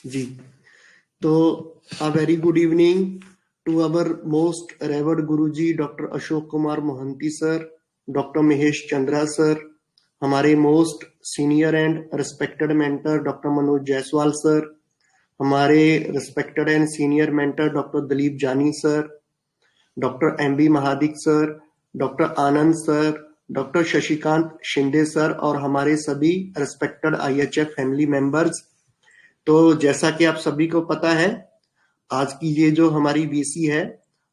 जी, तो a very good evening to our most revered Guruji Dr. Ashok Kumar Mohanty sir, Dr. Mahesh Chandra sir, हमारे most senior and respected mentor Dr. Manoj Jaiswal sir, हमारे respected and senior mentor Dr. Dalip Jani sir, Dr. M.B. Mahadik sir, Dr. Anand sir, Dr. Shashikant Shinde sir और हमारे सभी respected IHF family members। तो जैसा कि आप सभी को पता है, आज की ये जो हमारी वीसी है,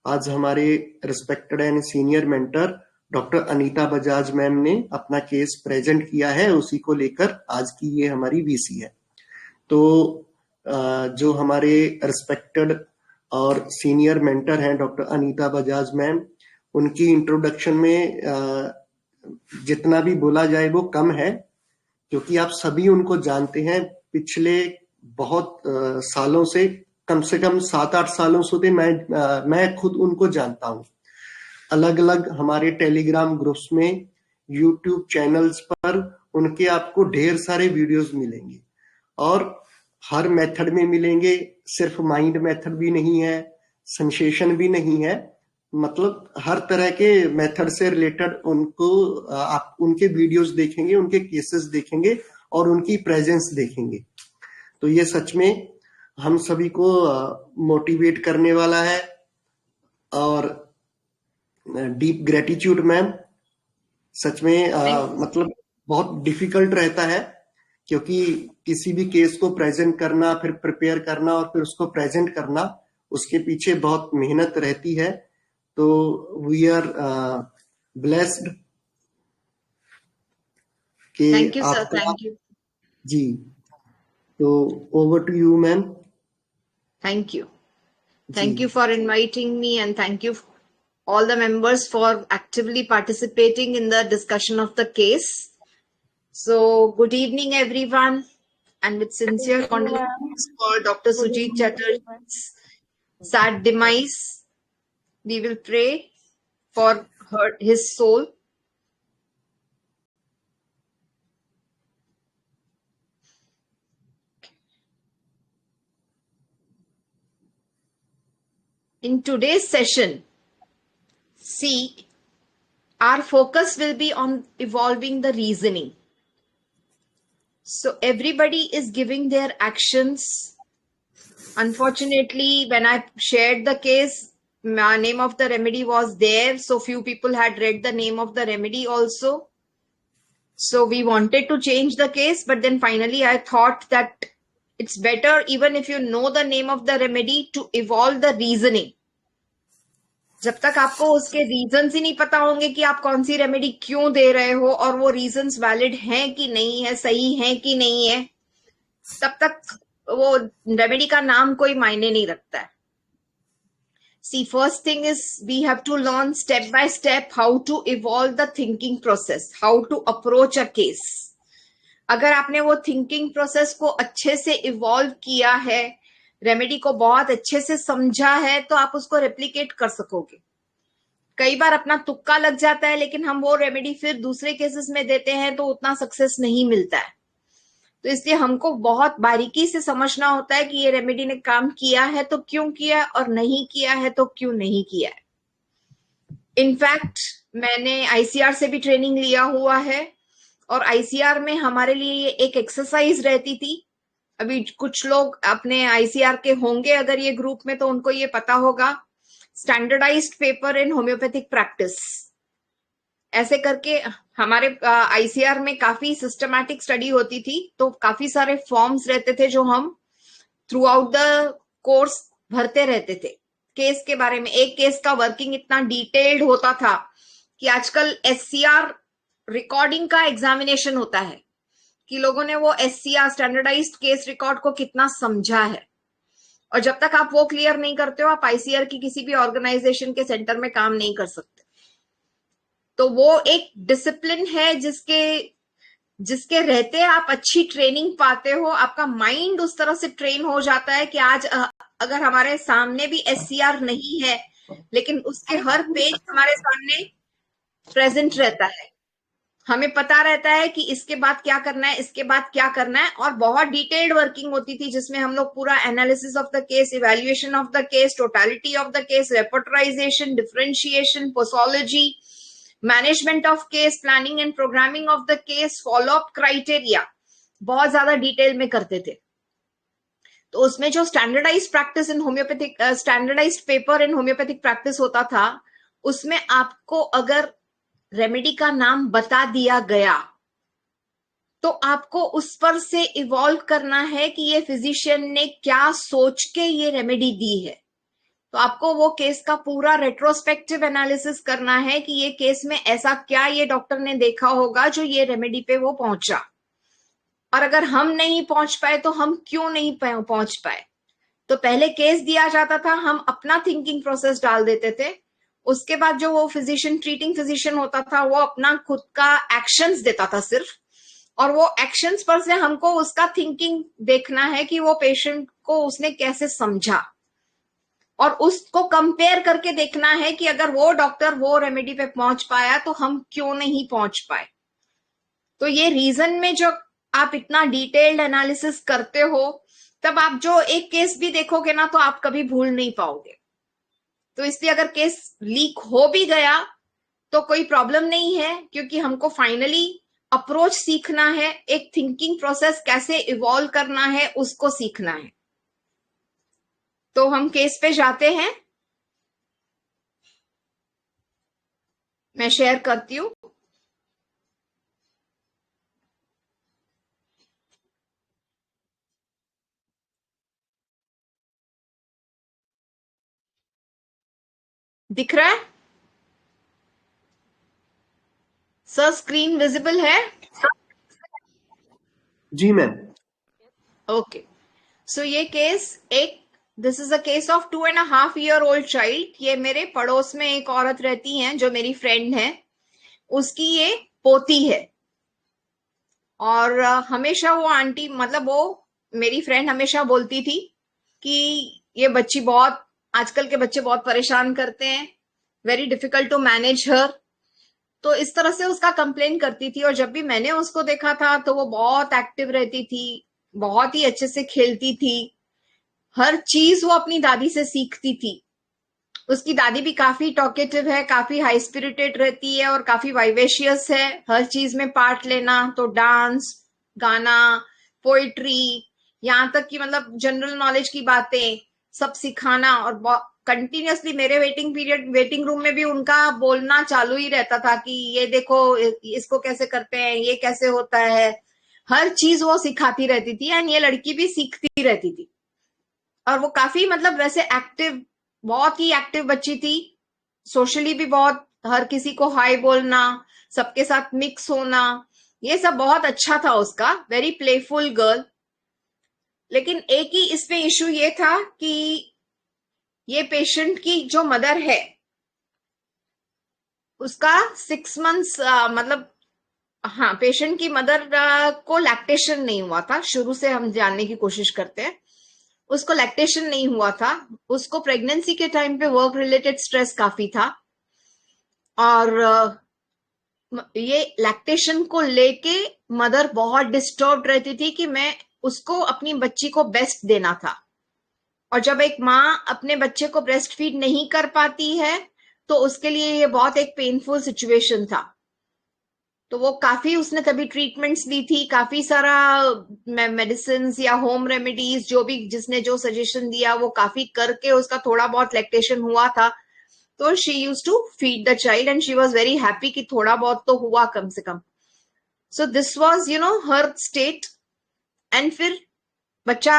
आज हमारे respected and senior mentor doctor Anita Bajaj ma'am ने अपना केस प्रेजेंट किया है, उसी को लेकर आज की ये हमारी वीसी है। तो जो हमारे रिस्पेक्टेड और सीनियर मेंटर हैं डॉक्टर अनीता बजाज मैम, उनकी इंट्रोडक्शन में जितना भी बोला जाए वो कम है, क्योंकि आप सभी उनको जानते हैं। पिछले बहुत सालों से कम 7-8 सालों से मैं खुद उनको जानता हूं। अलग अलग हमारे टेलीग्राम ग्रुप्स में, यूट्यूब चैनल्स पर उनके आपको ढेर सारे वीडियोस मिलेंगे और हर मेथड में मिलेंगे। सिर्फ माइंड मेथड भी नहीं है, सेंसेशन भी नहीं है, मतलब हर तरह के मेथड से रिलेटेड उनको आप उनके वीडियोस देखेंगे, उनके केसेस देखेंगे और उनकी प्रेजेंस देखेंगे। तो ये सच में हम सभी को मोटिवेट करने वाला है और डीप ग्रेटिट्यूड मैम। सच में मतलब बहुत डिफिकल्ट रहता है, क्योंकि किसी भी केस को प्रेजेंट करना, फिर प्रिपेयर करना और फिर उसको प्रेजेंट करना, उसके पीछे बहुत मेहनत रहती है। तो वी आर ब्लेस्ड कि थैंक यू सर, आपको थैंक यू जी। तो over to you ma'am. Thank you. Thank you for inviting me, and thank you all the members for actively participating in the discussion of the case. So good evening everyone, and with sincere condolences for Dr. Sujit Chatterjee's sad demise, we will pray for his soul. In today's session, see, our focus will be on evolving the reasoning. So everybody is giving their actions. Unfortunately, when I shared the case, my name of the remedy was there. So few people had read the name of the remedy also. So we wanted to change the case, but then finally I thought that it's better, even if you know the name of the remedy, to evolve the reasoning. जब तक आपको उसके reasons ही नहीं पता होंगे कि आप कौन सी रेमेडी क्यों दे रहे हो और वो रीजंस वैलिड हैं कि नहीं है, सही है कि नहीं है, तब तक वो रेमेडी का नाम कोई मायने नहीं रखता है। See, first thing is we have to learn step by step how to evolve the thinking process, how to approach a case. अगर आपने वो थिंकिंग प्रोसेस को अच्छे से इवॉल्व किया है, रेमेडी को बहुत अच्छे से समझा है, तो आप उसको रेप्लिकेट कर सकोगे। कई बार अपना तुक्का लग जाता है, लेकिन हम वो रेमेडी फिर दूसरे केसेस में देते हैं तो उतना सक्सेस नहीं मिलता है। तो इसलिए हमको बहुत बारीकी से समझना होता है कि ये रेमेडी ने काम किया है तो क्यों किया, और नहीं किया है तो क्यों नहीं किया है। इनफैक्ट मैंने आईसीआर से भी ट्रेनिंग लिया हुआ है, और आईसीआर में हमारे लिए ये एक एक्सरसाइज रहती थी। अभी कुछ लोग अपने आईसीआर के होंगे अगर ये ग्रुप में, तो उनको ये पता होगा, standardised paper in homeopathic practice, ऐसे करके हमारे आईसीआर में काफी सिस्टमैटिक स्टडी होती थी। तो काफी सारे फॉर्म्स रहते थे जो हम थ्रू आउट द कोर्स भरते रहते थे केस के बारे में। एक केस का वर्किंग इतना डिटेल्ड होता था कि आजकल एससीआर रिकॉर्डिंग का एग्जामिनेशन होता है कि लोगों ने वो एससीआर स्टैंडर्डाइज्ड केस रिकॉर्ड को कितना समझा है, और जब तक आप वो क्लियर नहीं करते हो, आप आईसीआर की किसी भी ऑर्गेनाइजेशन के सेंटर में काम नहीं कर सकते। तो वो एक डिसिप्लिन है जिसके रहते आप अच्छी ट्रेनिंग पाते हो, आपका माइंड उस तरह से ट्रेन हो जाता है कि आज अगर हमारे सामने भी एससीआर नहीं है, लेकिन उसके हर पेज हमारे सामने प्रेजेंट रहता है। हमें पता रहता है कि इसके बाद क्या करना है, इसके बाद क्या करना है, और बहुत डिटेल्ड वर्किंग होती थी जिसमें हम लोग पूरा analysis of the case, evaluation of the case, totality of the case, repertorisation, differentiation, posology, management of case, planning and programming of the case, follow up criteria बहुत ज्यादा डिटेल में करते थे। तो उसमें जो standardised practice in homeopathic, standardised paper in homeopathic practice होता था, उसमें आपको अगर रेमेडी का नाम बता दिया गया तो आपको उस पर से इवॉल्व करना है कि ये फिजिशियन ने क्या सोच के ये रेमेडी दी है। तो आपको वो केस का पूरा रेट्रोस्पेक्टिव एनालिसिस करना है कि ये केस में ऐसा क्या ये डॉक्टर ने देखा होगा जो ये रेमेडी पे वो पहुंचा, और अगर हम नहीं पहुंच पाए तो हम क्यों नहीं पहुंच पाए। तो पहले केस दिया जाता था, हम अपना थिंकिंग प्रोसेस डाल देते थे, उसके बाद जो वो फिजिशियन, ट्रीटिंग फिजिशियन होता था, वो अपना खुद का एक्शंस देता था सिर्फ, और वो एक्शंस पर से हमको उसका थिंकिंग देखना है कि वो पेशेंट को उसने कैसे समझा, और उसको कंपेयर करके देखना है कि अगर वो डॉक्टर वो रेमेडी पे पहुंच पाया तो हम क्यों नहीं पहुंच पाए। तो ये रीजन में जो आप इतना डिटेल्ड एनालिसिस करते हो, तब आप जो एक केस भी देखोगे ना तो आप कभी भूल नहीं पाओगे। तो इसलिए अगर केस लीक हो भी गया तो कोई प्रॉब्लम नहीं है, क्योंकि हमको फाइनली अप्रोच सीखना है, एक थिंकिंग प्रोसेस कैसे इवॉल्व करना है उसको सीखना है। तो हम केस पे जाते हैं, मैं शेयर करती हूं। दिख रहा है सर? स्क्रीन विजिबल है? जी मैम। ओके, सो ये case this is a case of 2.5 year old child. ये मेरे पड़ोस में एक औरत रहती हैं जो मेरी फ्रेंड है, उसकी ये पोती है। और हमेशा वो आंटी, मतलब वो मेरी फ्रेंड हमेशा बोलती थी कि ये बच्ची बहुत, आजकल के बच्चे बहुत परेशान करते हैं, वेरी डिफिकल्ट टू मैनेज हर। तो इस तरह से उसका कंप्लेन करती थी। और जब भी मैंने उसको देखा था तो वो बहुत एक्टिव रहती थी, बहुत ही अच्छे से खेलती थी, हर चीज वो अपनी दादी से सीखती थी। उसकी दादी भी काफी टॉकेटिव है, काफी हाई स्पिरिटेड रहती है और काफी वाइवेशियस है, हर चीज में पार्ट लेना, तो डांस, गाना, पोइट्री, यहाँ तक कि मतलब जनरल नॉलेज की बातें सब सिखाना। और कंटिन्यूअसली मेरे वेटिंग रूम में भी उनका बोलना चालू ही रहता था कि ये देखो इसको कैसे करते हैं, ये कैसे होता है, हर चीज वो सिखाती रहती थी। एंड ये लड़की भी सीखती रहती थी। और वो काफी मतलब वैसे एक्टिव, बहुत ही एक्टिव बच्ची थी, सोशली भी बहुत, हर किसी को हाई बोलना, सबके साथ मिक्स होना, ये सब बहुत अच्छा था उसका, वेरी प्लेफुल गर्ल। लेकिन एक ही इसमें इशू ये था कि ये पेशेंट की जो मदर है उसका 6 months मतलब, हाँ, पेशेंट की मदर को लैक्टेशन नहीं हुआ था। शुरू से हम जानने की कोशिश करते हैं, उसको लैक्टेशन नहीं हुआ था। उसको प्रेगनेंसी के टाइम पे वर्क रिलेटेड स्ट्रेस काफी था, और ये लैक्टेशन को लेके मदर बहुत डिस्टर्ब रहती थी कि मैं उसको अपनी बच्ची को बेस्ट देना था। और जब एक माँ अपने बच्चे को ब्रेस्ट फीड नहीं कर पाती है तो उसके लिए ये बहुत एक पेनफुल सिचुएशन था। तो वो काफी, उसने तभी ट्रीटमेंट्स ली थी, काफी सारा मेडिसिन या होम रेमेडीज जो भी जिसने जो सजेशन दिया वो काफी करके उसका थोड़ा बहुत लैक्टेशन हुआ था। तो she use to feed the child and she was very happy कि थोड़ा बहुत तो हुआ कम से कम। So this was her state. And फिर बच्चा,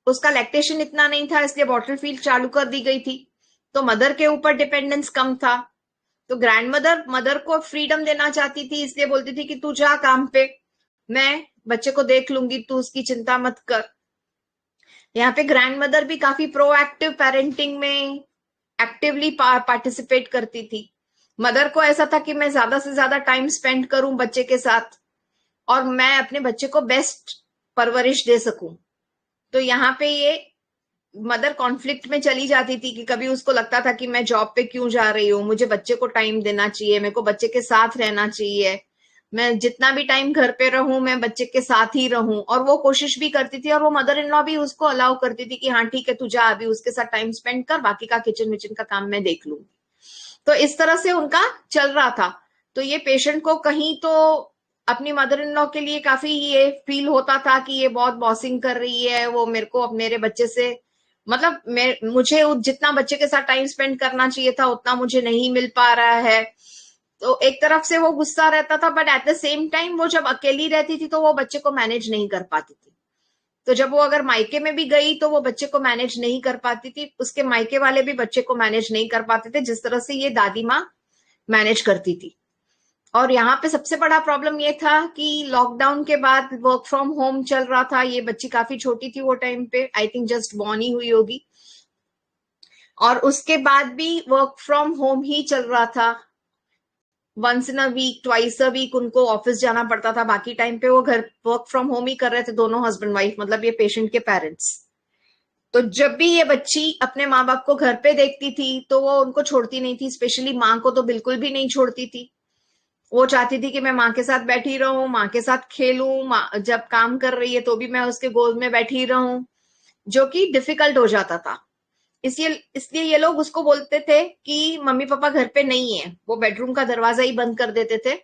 उसका लैक्टेशन इतना नहीं था, इसलिए बॉटल फीड चालू कर दी गई थी, तो मदर के ऊपर डिपेंडेंस कम था। तो ग्रैंड मदर को फ्रीडम देना चाहती थी, इसलिए बोलती थी कि तू जा काम पे, मैं बच्चे को देख लूंगी, तू उसकी चिंता मत कर। यहाँ पे ग्रैंड मदर भी काफी प्रोएक्टिव पेरेंटिंग में एक्टिवली पार्टिसिपेट करती थी। मदर को ऐसा था कि मैं ज्यादा से ज्यादा टाइम स्पेंड करूं बच्चे के साथ और मैं अपने बच्चे को बेस्ट परवरिश दे सकूं। तो यहाँ पे ये मदर कॉन्फ्लिक्ट में चली जाती थी कि कभी उसको लगता था कि मैं जॉब पे क्यों जा रही हूँ, मुझे बच्चे को टाइम देना चाहिए, मेरे को बच्चे के साथ रहना चाहिए। मैं जितना भी टाइम घर पे रहूं मैं बच्चे के साथ ही रहूं, और वो कोशिश भी करती थी, और वो मदर इन लॉ भी उसको अलाउ करती थी कि हाँ ठीक है तू जा, अभी उसके साथ टाइम स्पेंड कर, बाकी का किचन विचन का काम मैं देख लूंगी। तो इस तरह से उनका चल रहा था। तो ये पेशेंट को कहीं तो अपनी मदर इन लॉ के लिए काफी ये फील होता था कि ये बहुत बॉसिंग कर रही है, वो मेरे को अब मेरे बच्चे से मतलब मुझे जितना बच्चे के साथ टाइम स्पेंड करना चाहिए था उतना मुझे नहीं मिल पा रहा है। तो एक तरफ से वो गुस्सा रहता था, but at the same time वो जब अकेली रहती थी तो वो बच्चे को मैनेज नहीं कर पाती थी। तो जब वो अगर मायके में भी गई तो वो बच्चे को मैनेज नहीं कर पाती थी, उसके मायके वाले भी बच्चे को मैनेज नहीं कर पाते थे जिस तरह से ये दादी माँ मैनेज करती थी। और यहाँ पे सबसे बड़ा प्रॉब्लम ये था कि लॉकडाउन के बाद वर्क फ्रॉम होम चल रहा था, ये बच्ची काफी छोटी थी वो टाइम पे, आई थिंक जस्ट बॉर्न ही हुई होगी, और उसके बाद भी वर्क फ्रॉम होम ही चल रहा था। Once in a week, twice a week उनको ऑफिस जाना पड़ता था, बाकी टाइम पे वो घर वर्क फ्रॉम होम ही कर रहे थे दोनों हस्बैंड वाइफ, मतलब ये पेशेंट के पेरेंट्स। तो जब भी ये बच्ची अपने माँ बाप को घर पे देखती थी तो वो उनको छोड़ती नहीं थी, स्पेशली माँ को तो बिल्कुल भी नहीं छोड़ती थी। वो चाहती थी कि मैं माँ के साथ बैठी रहूं, माँ के साथ खेलूं, माँ जब काम कर रही है तो भी मैं उसके गोद में बैठी रहूं, जो कि डिफिकल्ट हो जाता था। इसलिए इसलिए ये लोग उसको बोलते थे कि मम्मी पापा घर पे नहीं है, वो बेडरूम का दरवाजा ही बंद कर देते थे।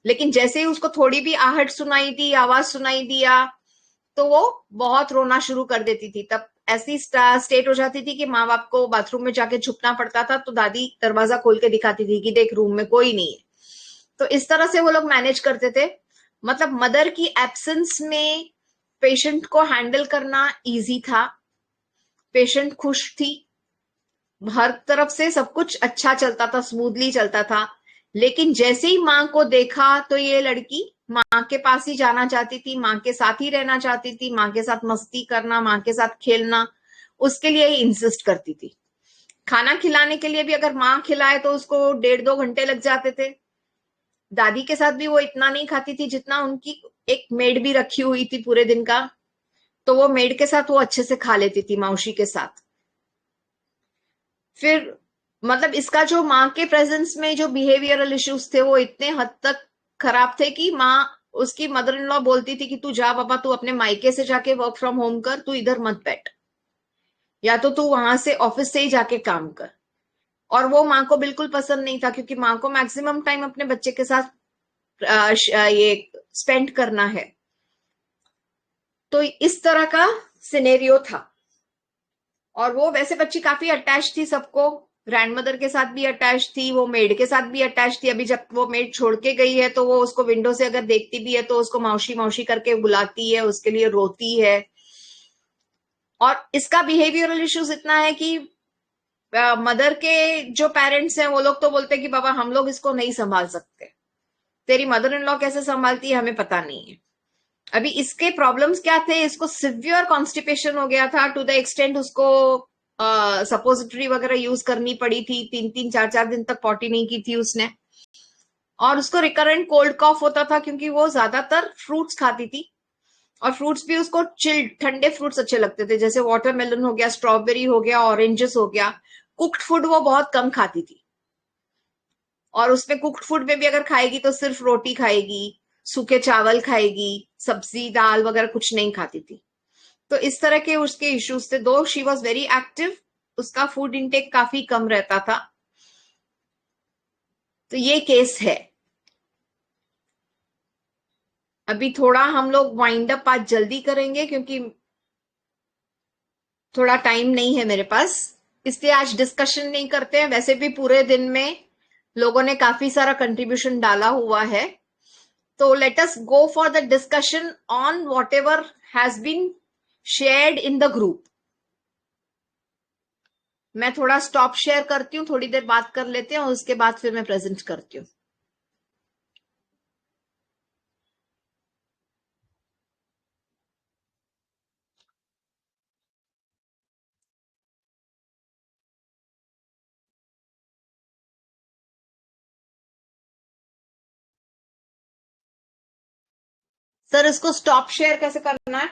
लेकिन जैसे ही उसको थोड़ी भी आहट सुनाई दी, आवाज सुनाई दिया, तो वो बहुत रोना शुरू कर देती थी। तब ऐसी स्टेट हो जाती थी कि माँ बाप को बाथरूम में जाके छुपना पड़ता था, तो दादी दरवाजा खोल के दिखाती थी कि देख रूम में कोई नहीं है। तो इस तरह से वो लोग मैनेज करते थे। मतलब मदर की एब्सेंस में पेशेंट को हैंडल करना इजी था, पेशेंट खुश थी, हर तरफ से सब कुछ अच्छा चलता था, स्मूथली चलता था। लेकिन जैसे ही माँ को देखा तो ये लड़की माँ के पास ही जाना चाहती थी, माँ के साथ ही रहना चाहती थी, माँ के साथ मस्ती करना, माँ के साथ खेलना, उसके लिए ही इंसिस्ट करती थी। खाना खिलाने के लिए भी अगर माँ खिलाए तो उसको 1.5-2 घंटे लग जाते थे। दादी के साथ भी वो इतना नहीं खाती थी जितना उनकी एक मेड भी रखी हुई थी पूरे दिन का, तो वो मेड के साथ वो अच्छे से खा लेती थी, मौसी के साथ। फिर मतलब इसका जो माँ के प्रेजेंस में जो बिहेवियरल इश्यूज थे वो इतने हद तक खराब थे कि माँ उसकी मदर इन लॉ बोलती थी कि तू जा बाबा, तू अपने मायके से जाके वर्क फ्रॉम होम कर, तू इधर मत बैठ, या तो तू वहां से ऑफिस से ही जाके काम कर। और वो माँ को बिल्कुल पसंद नहीं था, क्योंकि माँ को मैक्सिमम टाइम अपने बच्चे के साथ ये स्पेंड करना है। तो इस तरह का सिनेरियो था। और वो वैसे बच्ची काफी अटैच थी सबको, ग्रैंड मदर के साथ भी अटैच थी, वो मेड के साथ भी अटैच थी। अभी जब वो मेड छोड़ के गई है तो वो उसको विंडो से अगर देखती भी है तो उसको मौसी मौसी करके बुलाती है, उसके लिए रोती है। और इसका बिहेवियरल इश्यूज इतना है कि मदर के जो पेरेंट्स हैं वो लोग तो बोलते हैं कि बाबा हम लोग इसको नहीं संभाल सकते, तेरी मदर इन लॉ कैसे संभालती है हमें पता नहीं है। अभी इसके प्रॉब्लम्स क्या थे, इसको सिवियर कॉन्स्टिपेशन हो गया था, टू द एक्सटेंट उसको सपोजिटरी वगैरह यूज करनी पड़ी थी, 3-3 4-4 दिन तक पॉटी नहीं की थी उसने। और उसको रिकरेंट कोल्ड कॉफ होता था क्योंकि वो ज्यादातर फ्रूट्स खाती थी, और फ्रूट्स भी उसको चिल्ड ठंडे फ्रूट्स अच्छे लगते थे, जैसे वाटरमेलन हो गया, स्ट्रॉबेरी हो गया, ऑरेंजेस हो गया। कुक्ड फूड वो बहुत कम खाती थी, और उसमें कुक्ड फूड में भी अगर खाएगी तो सिर्फ रोटी खाएगी, सूखे चावल खाएगी, सब्जी दाल वगैरह कुछ नहीं खाती थी। तो इस तरह के उसके इश्यूज थे। दो शी वॉज वेरी एक्टिव, उसका फूड इंटेक काफी कम रहता था। तो ये केस है। अभी थोड़ा हम लोग वाइंड अप आज जल्दी करेंगे क्योंकि थोड़ा टाइम नहीं है मेरे पास, इसलिए आज डिस्कशन नहीं करते हैं। वैसे भी पूरे दिन में लोगों ने काफी सारा कंट्रीब्यूशन डाला हुआ है, तो let us go for the discussion on whatever has been shared in the group. मैं थोड़ा स्टॉप शेयर करती हूँ, थोड़ी देर बात कर लेते हैं और उसके बाद फिर मैं प्रेजेंट करती हूँ। सर इसको स्टॉप शेयर कैसे करना है?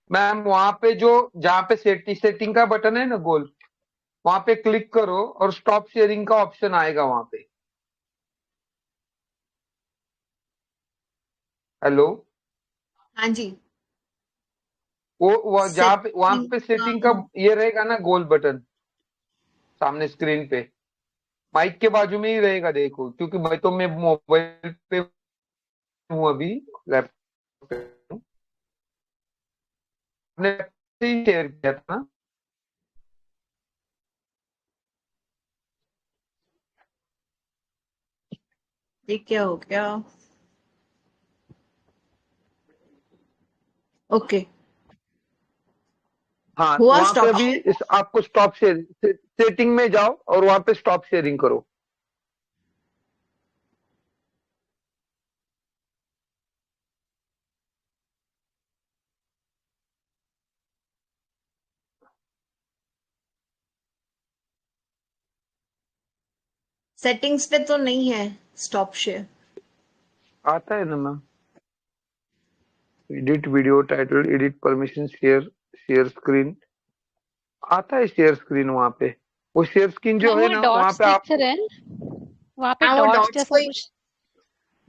मैम वहां पे जो जहाँ पे सेटिंग का बटन है ना गोल, वहां पे क्लिक करो और स्टॉप शेयरिंग का ऑप्शन आएगा वहां पे। हेलो। हाँ जी। वो जहाँ पे वहां सेटिंग पे सेटिंग का ये रहेगा ना गोल बटन सामने स्क्रीन पे, माइक के बाजू में ही रहेगा देखो, क्योंकि मैं तो मैं मोबाइल पे हूँ अभी, लैपटॉप पे हूँ। आपने से ही शेयर किया था ना। ये क्या हो गया? ओके, हाँ हुआ वहां पे स्टॉप अभी शेयर। आपको स्टॉप शेयर सेटिंग में जाओ और वहां पे स्टॉप शेयरिंग करो। सेटिंग्स पे तो नहीं है स्टॉप शेयर। आता है ना ma'am, edit video title, edit permission, share, share screen, आता है शेयर स्क्रीन वहां पे। वो शेयर स्क्रीन हाँ, जो है वहाँ ना वहां डॉट्स पे दिख आपको रहे हैं, वहाँ पे हाँ, वो डॉट्स डॉट्स जैसा को, कुछ।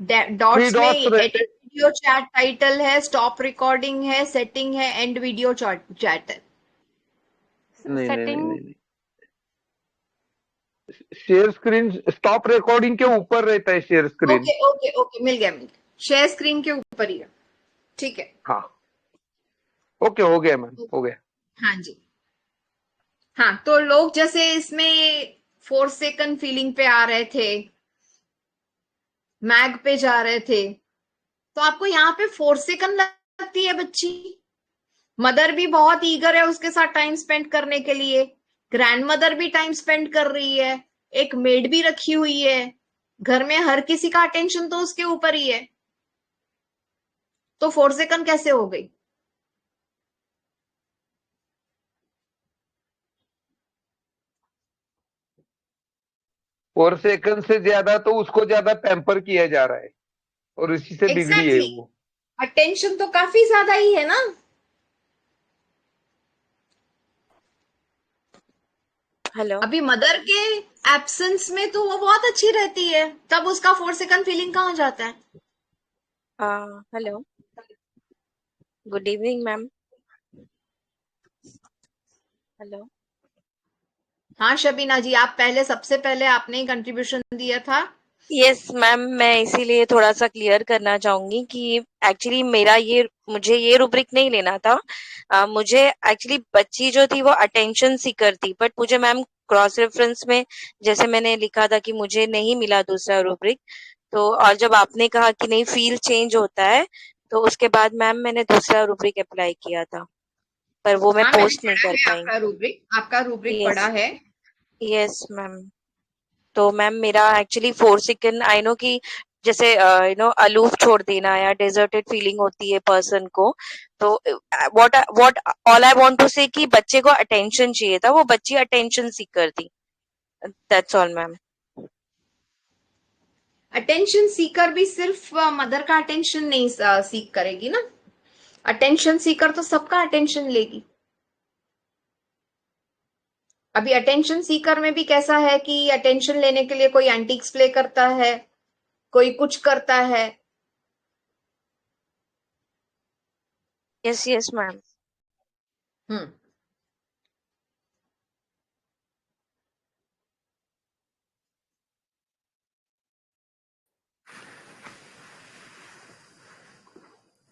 डॉट्स थ्री में डॉट्स रहते। एडिट वीडियो चैट टाइटल है, स्टॉप रिकॉर्डिंग है, सेटिंग है, एंड वीडियो चैट है। नहीं नहीं नहीं सेटिंग नहीं नहीं, शेयर स्क्रीन स्टॉप रिकॉर्डिंग के ऊपर रहता है share screen. Okay okay okay, मिल गया मिल गया, शेयर स्क्रीन के ऊपर ही है। ठीक है। हाँ ओके, हो गया मैम, हो गया। हाँ जी। हाँ, तो लोग जैसे इसमें फोरसेकन फीलिंग पे आ रहे थे, मैग पे जा रहे थे, तो आपको यहाँ पे फोरसेकन लगती है बच्ची। मदर भी बहुत ईगर है उसके साथ टाइम स्पेंड करने के लिए, ग्रैंड मदर भी टाइम स्पेंड कर रही है, एक मेड भी रखी हुई है, घर में हर किसी का अटेंशन तो उसके ऊपर ही है, तो फोरसेकन कैसे हो गई? 4 सेकंड से ज्यादा तो उसको ज्यादा पैम्पर किया जा रहा है और इसी से बिगड़ी है एग्जैक्टली, वो। अटेंशन तो काफी ज्यादा ही है ना। हेलो। अभी मदर के एब्सेंस में तो वो बहुत अच्छी रहती है, तब उसका फोरसेकन फीलिंग कहाँ जाता है? Hello, good evening ma'am. Hello. हाँ शबीना जी, आप पहले, सबसे पहले आपने ही कंट्रीब्यूशन दिया था। यस मैम, मैं इसीलिए थोड़ा सा क्लियर करना चाहूंगी कि एक्चुअली मुझे ये रूब्रिक नहीं लेना था। मुझे एक्चुअली बच्ची जो थी वो अटेंशन सीकर थी, बट मुझे मैम क्रॉस रेफरेंस में जैसे मैंने लिखा था कि मुझे नहीं मिला दूसरा रूब्रिक, तो और जब आपने कहा कि नहीं फील चेंज होता है, तो उसके बाद मैम मैंने दूसरा रूब्रिक अप्लाई किया था, पर वो मैं हाँ, मैंने पोस्ट नहीं पढ़ा कर है पाई। आपका रूब्रिक पढ़ा यस, है। Yes ma'am. तो मैम मेरा एक्चुअली फोरसेकन आई नो कि जैसे अलूफ छोड़ देना या डेजर्टेड फीलिंग होती है पर्सन को, तो what what all I want to say कि बच्चे को अटेंशन चाहिए था, वो बच्ची अटेंशन सीकर थी। That's all ma'am. Attention seeker भी सिर्फ मदर का अटेंशन नहीं सीख करेगी ना, अटेंशन सीकर तो सबका अटेंशन लेगी। अभी अटेंशन सीकर में भी कैसा है कि अटेंशन लेने के लिए कोई एंटिक्स प्ले करता है, कोई कुछ करता है। Yes yes ma'am. Hmm.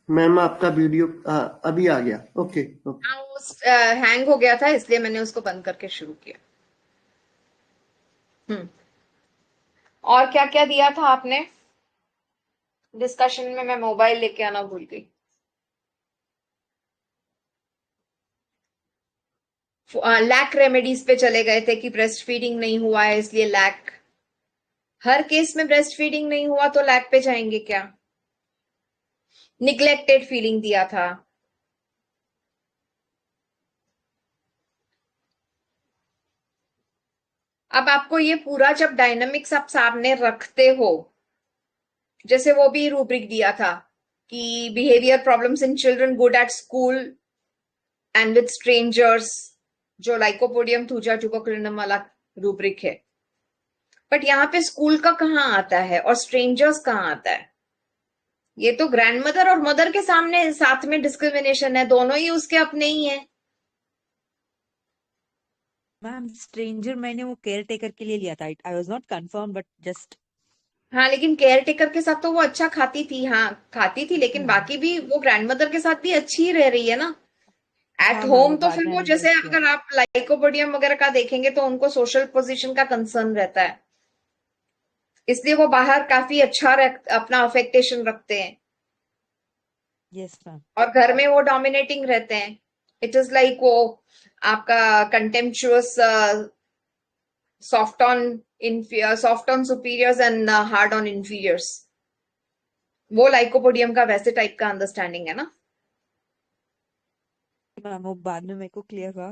Ma'am आपका वीडियो अभी आ गया। Okay okay. हाँ, वो हैंग हो गया था, इसलिए मैंने उसको बंद करके शुरू किया। हम्म। और क्या क्या दिया था आपने डिस्कशन में? मैं मोबाइल लेके आना भूल गई। लैक रेमेडीज पे चले गए थे कि ब्रेस्ट फीडिंग नहीं हुआ है इसलिए लैक, हर केस में ब्रेस्ट फीडिंग नहीं हुआ तो लैक पे जाएंगे क्या? निग्लेक्टेड फीलिंग दिया था। अब आपको ये पूरा जब डायनामिक्स आप सामने रखते हो, जैसे वो भी रूब्रिक दिया था कि behaviour problems in children good at school and with strangers, जो लाइकोपोडियम थूजा ट्यूबरकुलिनम वाला रूब्रिक है। बट यहाँ पे स्कूल का कहाँ आता है और स्ट्रेंजर्स कहाँ आता है? ये तो ग्रैंडमदर और मदर के सामने साथ में डिस्क्रिमिनेशन है, दोनों ही उसके अपने ही है। मैम स्ट्रेंजर मैंने वो केयर टेकर के लिए लिया था, I was not confirm but just. हाँ, लेकिन केयर टेकर के साथ तो वो अच्छा खाती थी, हाँ खाती थी, लेकिन बाकी भी वो ग्रैंडमदर के साथ भी अच्छी ही रह रही है ना। एट हाँ मैम, होम वो तो बाद फिर में वो मैंने जैसे नोट किया। अगर आप लाइकोपोडियम वगैरह का देखेंगे तो उनको सोशल पोजीशन का कंसर्न रहता है, इसलिए वो बाहर काफी अच्छा अपना अफेक्टेशन रखते हैं यस मैम। और घर में वो डोमिनेटिंग रहते हैं। इट इज लाइक वो आपका contemptuous, soft on superiors and hard on inferiors. वो लाइकोपोडियम का वैसे टाइप का अंडरस्टैंडिंग है ना। मैम वो बाद में मेरे को क्लियर हुआ,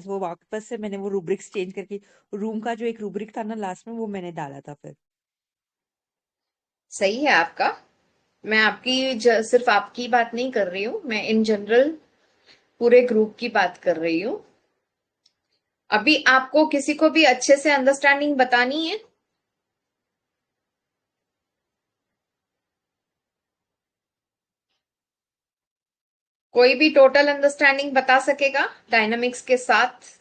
वो वापस से मैंने वो रूब्रिक्स चेंज करके रूम का जो एक रूब्रिक था ना लास्ट में, वो मैंने डाला था फिर। सही है आपका। मैं सिर्फ आपकी बात नहीं कर रही हूँ, मैं इन जनरल पूरे ग्रुप की बात कर रही हूँ। अभी आपको किसी को भी अच्छे से अंडरस्टैंडिंग बतानी है? कोई भी टोटल अंडरस्टैंडिंग बता सकेगा डायनामिक्स के साथ?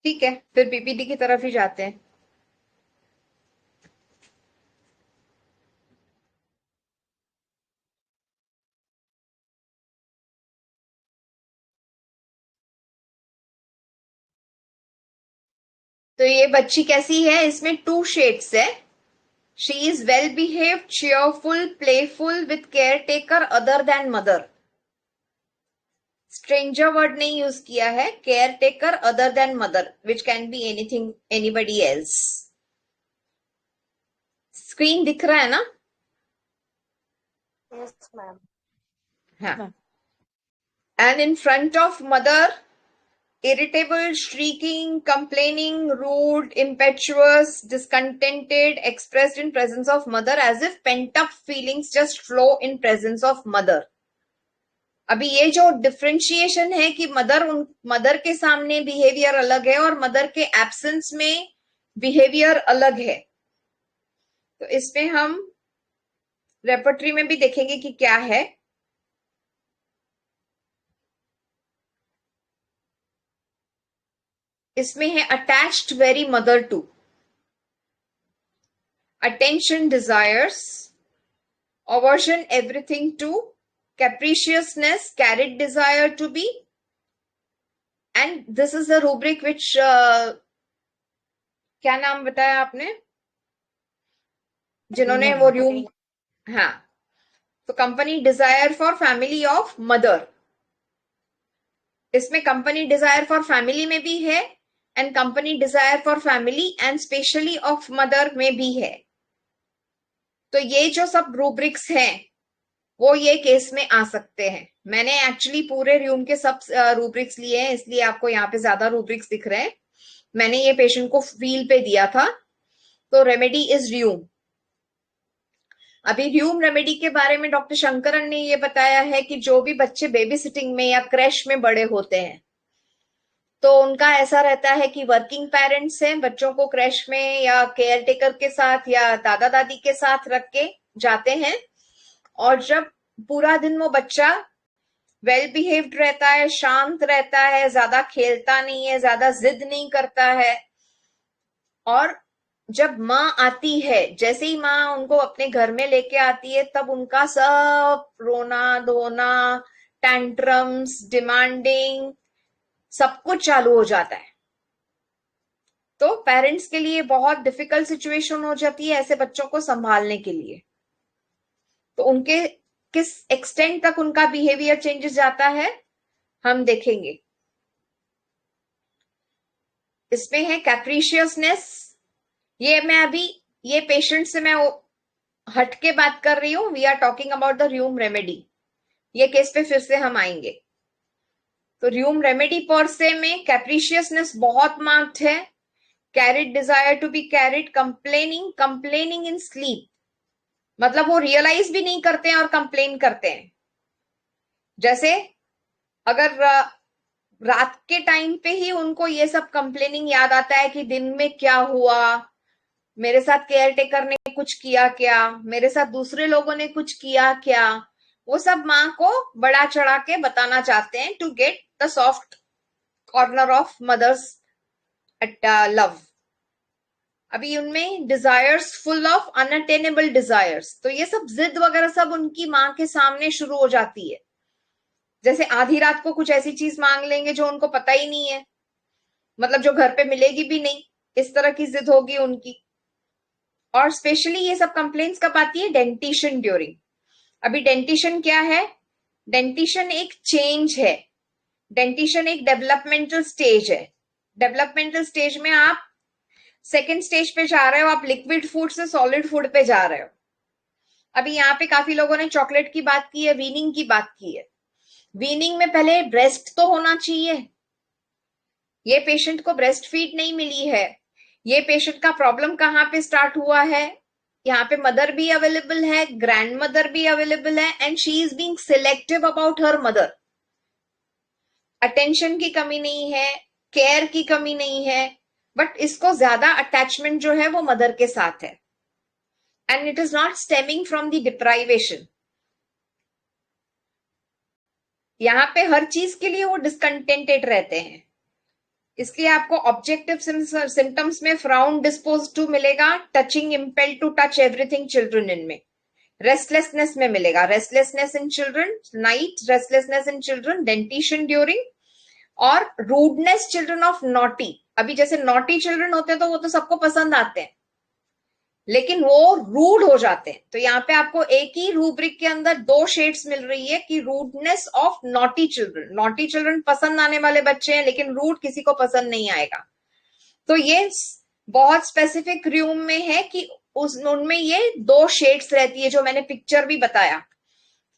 ठीक है, फिर पीपीटी की तरफ ही जाते हैं। तो ये बच्ची कैसी है? इसमें 2 शेड्स है। She is well behaved, cheerful, playful, with caretaker other than mother. Stranger word नहीं यूज किया है, caretaker other than mother, which can be anything, anybody else. Screen दिख रहा है ना? Yes ma'am. हाँ। Ma'am and in front of mother, irritable, shrieking, complaining, rude, impetuous, discontented, expressed in presence of mother as if pent up feelings just flow in presence of mother. अभी ये जो differentiation है कि mother के सामने behaviour अलग है और मदर के एब्सेंस में बिहेवियर अलग है, तो इसमें हम रेपर्टरी में भी देखेंगे कि क्या है। इसमें है attached very mother to, attention desires, aversion everything to, capriciousness, carried desire to be, and this is the rubric which क्या नाम बताया आपने जिन्होंने वो रूम? हाँ, तो company desire for family of mother, इसमें कंपनी डिजायर फॉर फैमिली में भी है and company desire for family and specially of mother में भी है। तो ये जो सब रूब्रिक्स हैं वो ये केस में आ सकते हैं। मैंने एक्चुअली पूरे रूम के सब रूब्रिक्स लिए हैं, इसलिए आपको यहाँ पे ज्यादा रूब्रिक्स दिख रहे हैं। मैंने ये पेशेंट को फील पे दिया था। तो रेमेडी इज र्यूम। अभी र्यूम रेमेडी के बारे में डॉक्टर शंकरन ने ये बताया है कि जो भी बच्चे बेबी सिटिंग में या क्रैश में बड़े होते हैं तो उनका ऐसा रहता है कि वर्किंग पेरेंट्स हैं, बच्चों को क्रैश में या केयर टेकर के साथ या दादा दादी के साथ रख के जाते हैं, और जब पूरा दिन वो बच्चा वेल बिहेव्ड रहता है, शांत रहता है, ज्यादा खेलता नहीं है, ज्यादा जिद नहीं करता है, और जब माँ आती है, जैसे ही माँ उनको अपने घर में लेके आती है तब उनका सब रोना धोना, टैंट्रम्स, डिमांडिंग, सब कुछ चालू हो जाता है। तो पेरेंट्स के लिए बहुत डिफिकल्ट सिचुएशन हो जाती है ऐसे बच्चों को संभालने के लिए। तो उनके किस एक्सटेंट तक उनका बिहेवियर चेंजेस जाता है हम देखेंगे। इसमें है कैप्रिशियसनेस। ये पेशेंट से मैं हट के बात कर रही हूं, we are talking about the rheum remedy. ये केस पे फिर से हम आएंगे। तो र्यूम रेमेडी पर से में कैप्रिशियसनेस बहुत मार्क्ड है, carried desire to be carried, complaining in sleep, मतलब वो रियलाइज भी नहीं करते हैं और कंप्लेन करते हैं। जैसे अगर रात के टाइम पे ही उनको ये सब कंप्लेनिंग याद आता है कि दिन में क्या हुआ, मेरे साथ केयर टेकर ने कुछ किया क्या, मेरे साथ दूसरे लोगों ने कुछ किया क्या, वो सब माँ को बड़ा चढ़ा के बताना चाहते हैं to get the soft corner of mother's love. अभी उनमें desires full of unattainable desires, तो ये सब जिद वगैरह सब उनकी माँ के सामने शुरू हो जाती है। जैसे आधी रात को कुछ ऐसी चीज मांग लेंगे जो उनको पता ही नहीं है, मतलब जो घर पे मिलेगी भी नहीं, इस तरह की जिद होगी उनकी। और स्पेशली ये सब कंप्लेंट्स कब आती है? Dentition during. अभी डेंटिशन क्या है? डेंटिशन एक चेंज है, डेंटिशन एक डेवलपमेंटल स्टेज है। डेवलपमेंटल स्टेज में आप सेकेंड स्टेज पे जा रहे हो, आप लिक्विड फूड से सॉलिड फूड पे जा रहे हो। अभी यहाँ पे काफी लोगों ने चॉकलेट की बात की है, वीनिंग की बात की है। वीनिंग में पहले ब्रेस्ट तो होना चाहिए। ये पेशेंट को ब्रेस्ट फीड नहीं मिली है। ये पेशेंट का प्रॉब्लम कहाँ पे स्टार्ट हुआ है? यहाँ पे मदर भी अवेलेबल है, ग्रैंड मदर भी अवेलेबल है, and she is being selective about her mother. Attention की कमी नहीं है, केयर की कमी नहीं है, बट इसको ज्यादा अटैचमेंट जो है वो मदर के साथ है, and it is not stemming from the deprivation. यहाँ पे हर चीज के लिए वो डिसकंटेंटेड रहते हैं, इसलिए आपको ऑब्जेक्टिव सिम्टम्स में फ्राउन डिस्पोज टू मिलेगा, touching impel to touch everything children इनमें, रेस्टलेसनेस में मिलेगा, restlessness in children night, restlessness in children dentition during, और रूडनेस चिल्ड्रन ऑफ नॉटी। अभी जैसे नॉटी चिल्ड्रन होते हैं तो वो तो सबको पसंद आते हैं, लेकिन वो रूड हो जाते हैं। तो यहाँ पे आपको एक ही रूब्रिक के अंदर दो शेड्स मिल रही है कि rudeness of naughty children. Naughty children पसंद आने वाले बच्चे हैं, लेकिन रूड किसी को पसंद नहीं आएगा। तो ये बहुत स्पेसिफिक र्यूम में है कि उनमें ये दो शेड्स रहती है, जो मैंने पिक्चर भी बताया।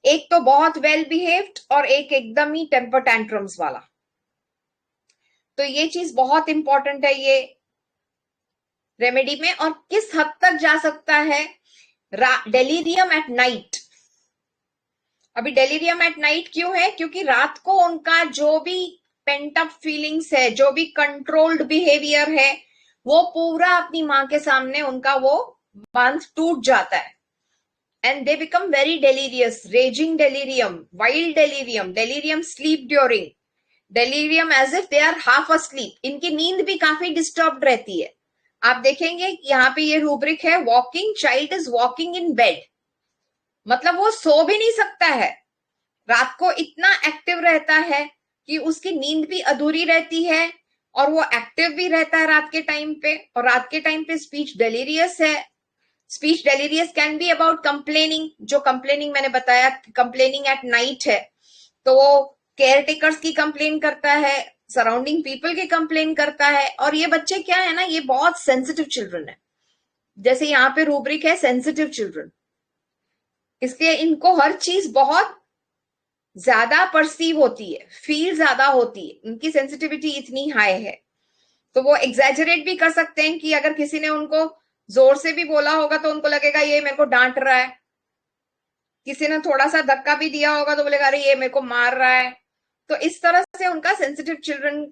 एक तो बहुत वेल बिहेव्ड और एक एकदम ही टेम्पर टैंट्रम्स वाला। तो ये चीज बहुत इंपॉर्टेंट है ये रेमेडी में। और किस हद तक जा सकता है? Delirium at night. अभी डेलीरियम एट नाइट क्यों है? क्योंकि रात को उनका जो भी पेंट अप फीलिंग्स है, जो भी कंट्रोल्ड बिहेवियर है, वो पूरा अपनी माँ के सामने उनका वो बांध टूट जाता है, and they become very delirious, raging delirium, wild delirium, delirium sleep during, delirium as if they are half asleep. इनकी नींद भी काफी डिस्टर्ब रहती है। आप देखेंगे यहाँ पे ये रूब्रिक है, walking, child is walking in bed, मतलब वो सो भी नहीं सकता है, रात को इतना एक्टिव रहता है कि उसकी नींद भी अधूरी रहती है और वो एक्टिव भी रहता है रात के टाइम पे। और रात के टाइम पे स्पीच डेलीरियस है। Speech delirious can be about complaining, जो कंप्लेनिंग मैंने बताया, कंप्लेनिंग एट नाइट है, तो वो केयर टेकर्स की कंप्लेन करता है, सराउंडिंग पीपल की कंप्लेन करता है। और ये बच्चे क्या है ना, ये बहुत सेंसिटिव चिल्ड्रन है। जैसे यहाँ पे रूब्रिक है सेंसिटिव चिल्ड्रन, इसलिए इनको हर चीज बहुत ज्यादा परसीव होती है, फील ज्यादा होती है, इनकी सेंसिटिविटी इतनी हाई है। तो वो एग्जैजरेट भी कर सकते हैं कि अगर किसी ने उनको जोर से भी बोला होगा तो उनको लगेगा ये मेरे को डांट रहा है, किसी ने थोड़ा सा धक्का भी दिया होगा तो बोलेगा अरे ये मेरे को मार रहा है। तो इस तरह से उनका सेंसिटिव चिल्ड्रन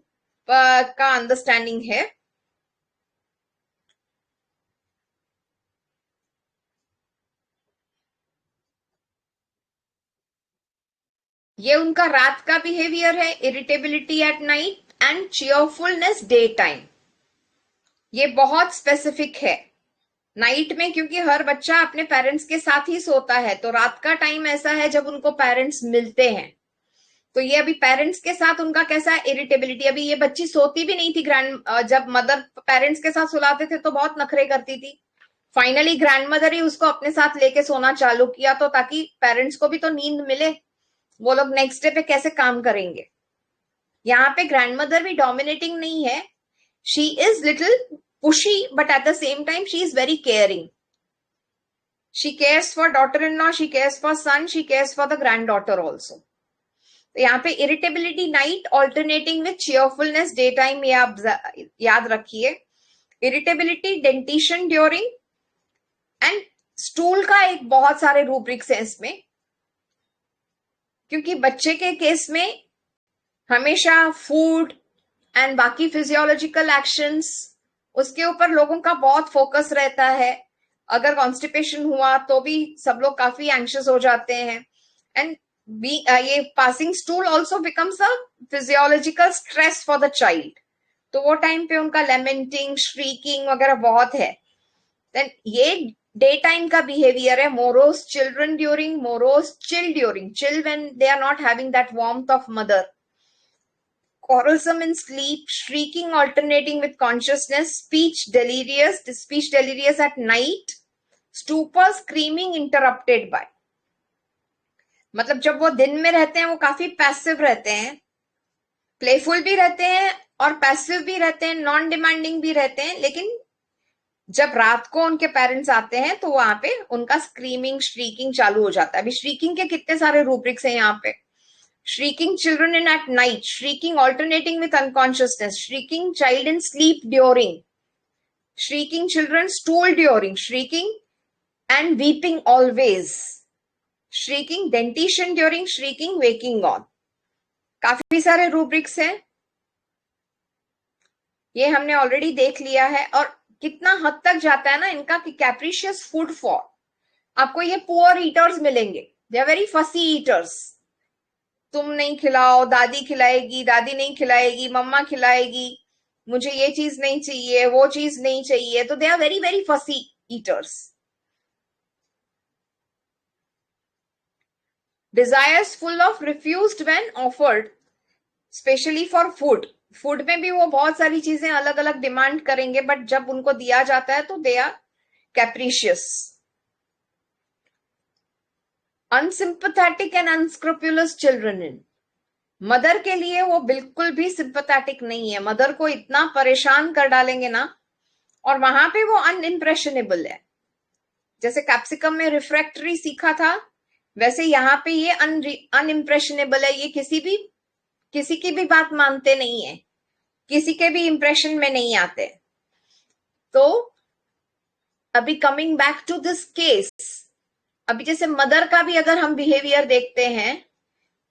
का अंडरस्टैंडिंग है। ये उनका रात का बिहेवियर है, irritability at night and cheerfulness day time. ये बहुत स्पेसिफिक है नाइट में, क्योंकि हर बच्चा अपने पेरेंट्स के साथ ही सोता है, तो रात का टाइम ऐसा है जब उनको पेरेंट्स मिलते हैं। तो ये अभी पेरेंट्स के साथ उनका कैसा है, इरिटेबिलिटी। अभी ये बच्ची सोती भी नहीं थी, जब मदर पेरेंट्स के साथ सुलाते थे तो बहुत नखरे करती थी। फाइनली ग्रैंड मदर ही उसको अपने साथ लेके सोना चालू किया, तो ताकि पेरेंट्स को भी तो नींद मिले, वो लोग नेक्स्ट डे पे कैसे काम करेंगे। यहाँ पे ग्रैंड मदर भी डोमिनेटिंग नहीं है, she is little pushy, but at the same time she is very caring. She cares for daughter-in-law, she cares for son, she cares for the granddaughter also. तो यहाँ पे irritability night alternating with cheerfulness day time, ये आप याद रखिए. Irritability dentition during and stool का एक बहुत सारे रूब्रिक्स हैं इसमें, क्योंकि बच्चे के केस में हमेशा फूड एंड बाकी फिजियोलॉजिकल एक्शंस उसके ऊपर लोगों का बहुत फोकस रहता है. अगर कॉन्स्टिपेशन हुआ तो भी सब लोग काफी एंशियस हो जाते हैं. एंड ये passing stool also becomes a physiological stress for the child. तो वो टाइम पे उनका लेमेंटिंग, श्रीकिंग वगैरह बहुत है. देन ये डे टाइम का बिहेवियर है. Morose children during, morose child during, child when they are not having that warmth of mother. Quarrelsome in sleep, shrieking alternating with consciousness, speech delirious at night, stupor, screaming interrupted by. मतलब जब वो दिन में रहते हैं वो काफी passive रहते हैं, प्लेफुल भी रहते हैं और पैसिव भी रहते हैं, नॉन डिमांडिंग भी रहते हैं. लेकिन जब रात को उनके पेरेंट्स आते हैं तो वहां पे उनका स्क्रीमिंग, श्रीकिंग चालू हो जाता है. अभी श्रीकिंग के कितने सारे रूब्रिक्स हैं यहाँ पे. Shrieking children in at night, shrieking alternating with unconsciousness, shrieking child in sleep during, shrieking children stool during, shrieking and weeping always, shrieking dentition during, shrieking waking on. काफी सारे रूब्रिक्स हैं, ये हमने ऑलरेडी देख लिया है. और कितना हद तक जाता है ना इनका कि कैप्रिशियस फूड फॉर. आपको ये पुअर ईटर्स मिलेंगे, दे आर वेरी फसी ईटर्स. तुम नहीं खिलाओ, दादी खिलाएगी, दादी नहीं खिलाएगी, मम्मा खिलाएगी, मुझे ये चीज नहीं चाहिए, वो चीज नहीं चाहिए. तो दे आर वेरी वेरी फसी eaters. Desires full of refused when offered, specially for food. Food में भी वो बहुत सारी चीजें अलग अलग डिमांड करेंगे, बट जब उनको दिया जाता है तो they are capricious. Unsympathetic and unscrupulous children in, mother के लिए वो बिल्कुल भी सिंपैथेटिक नहीं है. मदर को इतना परेशान कर डालेंगे ना, और वहां पे वो अनइम्प्रेशनेबल है. जैसे कैप्सिकम में रिफ्रैक्टरी सीखा था, वैसे यहाँ पे ये अनइम्प्रेशनेबल है. ये किसी की भी बात मानते नहीं है, किसी के भी इंप्रेशन में नहीं आते. तो अभी coming back to this case, अभी जैसे मदर का भी अगर हम बिहेवियर देखते हैं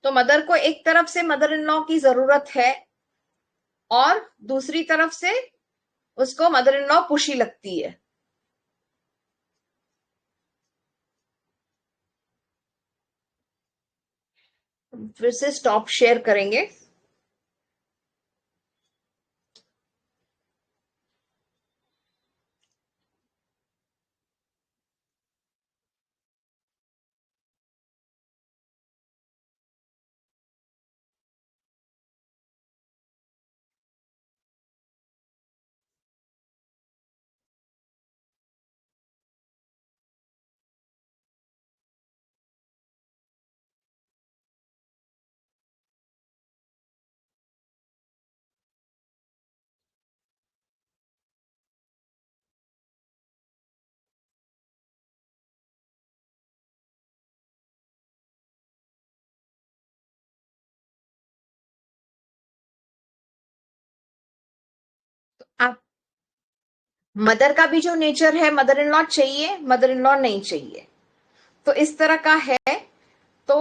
तो मदर को एक तरफ से मदर इन लॉ की जरूरत है और दूसरी तरफ से उसको मदर इन लॉ पुशी लगती है. फिर से स्टॉप शेयर करेंगे. आप मदर का भी जो नेचर है, मदर इन लॉ चाहिए, मदर इन लॉ नहीं चाहिए, तो इस तरह का है. तो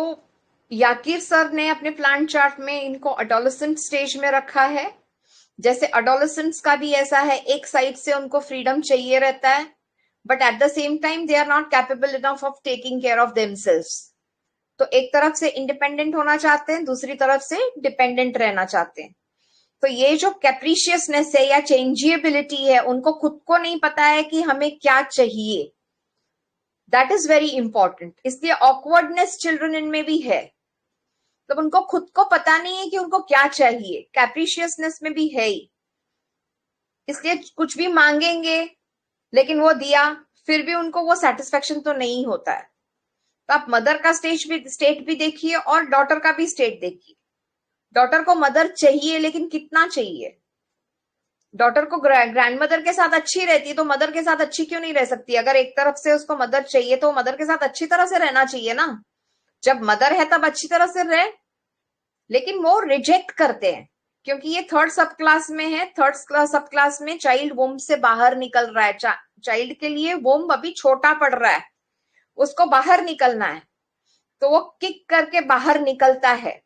याकिर सर ने अपने प्लान चार्ट में इनको अडोलेसेंट स्टेज में रखा है. जैसे अडोलेसेंट्स का भी ऐसा है, एक साइड से उनको फ्रीडम चाहिए रहता है, but at the same time they are not capable enough of taking care of themselves. तो एक तरफ से इंडिपेंडेंट होना चाहते हैं, दूसरी तरफ से डिपेंडेंट रहना चाहते हैं. तो ये जो कैप्रिशियसनेस है या चेंजिएबिलिटी है, उनको खुद को नहीं पता है कि हमें क्या चाहिए. That is very important. इसलिए ऑकवर्डनेस चिल्ड्रन इनमें भी है. तो उनको खुद को पता नहीं है कि उनको क्या चाहिए. कैप्रिशियसनेस में भी है ही, इसलिए कुछ भी मांगेंगे लेकिन वो दिया फिर भी उनको वो सेटिस्फेक्शन तो नहीं होता है. तो आप मदर का स्टेट भी देखिए और डॉटर का भी स्टेट देखिए. डॉटर को मदर चाहिए, लेकिन कितना चाहिए. डॉटर को ग्रैंडमदर के साथ अच्छी रहती है, तो मदर के साथ अच्छी क्यों नहीं रह सकती. अगर एक तरफ से उसको मदर चाहिए तो मदर के साथ अच्छी तरह से रहना चाहिए ना. जब मदर है तब अच्छी तरह से रहे. लेकिन वो रिजेक्ट करते हैं क्योंकि ये थर्ड सब क्लास में है। थर्ड सब क्लास में चाइल्ड वोम से बाहर निकल रहा है। चाइल्ड के लिए वोम अभी छोटा पड़ रहा है, उसको बाहर निकलना है, तो वो किक करके बाहर निकलता है।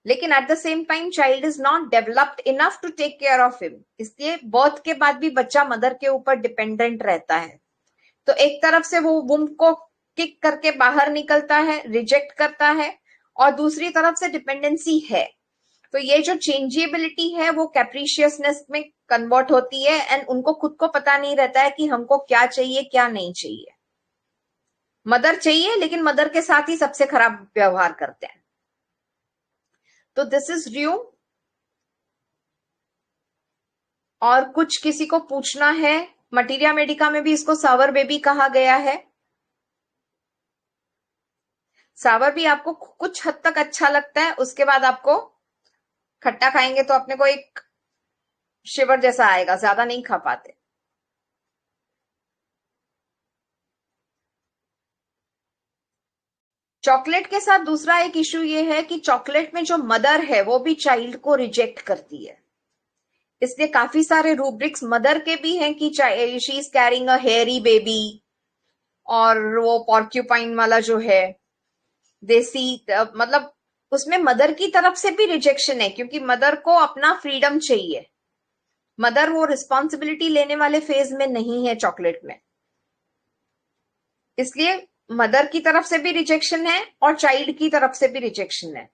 लेकिन at the same time child is not developed enough to take care of him, इसलिए बर्थ के बाद भी बच्चा मदर के ऊपर डिपेंडेंट रहता है। तो एक तरफ से वो वुम को किक करके बाहर निकलता है, रिजेक्ट करता है, और दूसरी तरफ से डिपेंडेंसी है। तो ये जो चेंजेबिलिटी है वो कैप्रिशियसनेस में कन्वर्ट होती है, एंड उनको खुद को पता नहीं रहता है कि हमको क्या चाहिए क्या नहीं चाहिए। मदर चाहिए लेकिन मदर के साथ ही सबसे खराब व्यवहार करते हैं। तो दिस इज ड्यू। और कुछ किसी को पूछना है? मटीरिया मेडिका में भी इसको सावर बेबी कहा गया है। सावर भी आपको कुछ हद तक अच्छा लगता है, उसके बाद आपको खट्टा खाएंगे तो अपने को एक शिवर जैसा आएगा, ज्यादा नहीं खा पाते। चॉकलेट के साथ दूसरा एक इशू ये है कि चॉकलेट में जो मदर है वो भी चाइल्ड को रिजेक्ट करती है, इसलिए काफी सारे रूब्रिक्स मदर के भी हैं कि she is carrying a hairy baby, और वो पॉर्क्यूपाइन वाला जो है देसी, मतलब उसमें मदर की तरफ से भी रिजेक्शन है क्योंकि मदर को अपना फ्रीडम चाहिए। मदर वो रिस्पॉन्सिबिलिटी लेने वाले फेज में नहीं है चॉकलेट में, इसलिए मदर की तरफ से भी रिजेक्शन है और चाइल्ड की तरफ से भी रिजेक्शन है।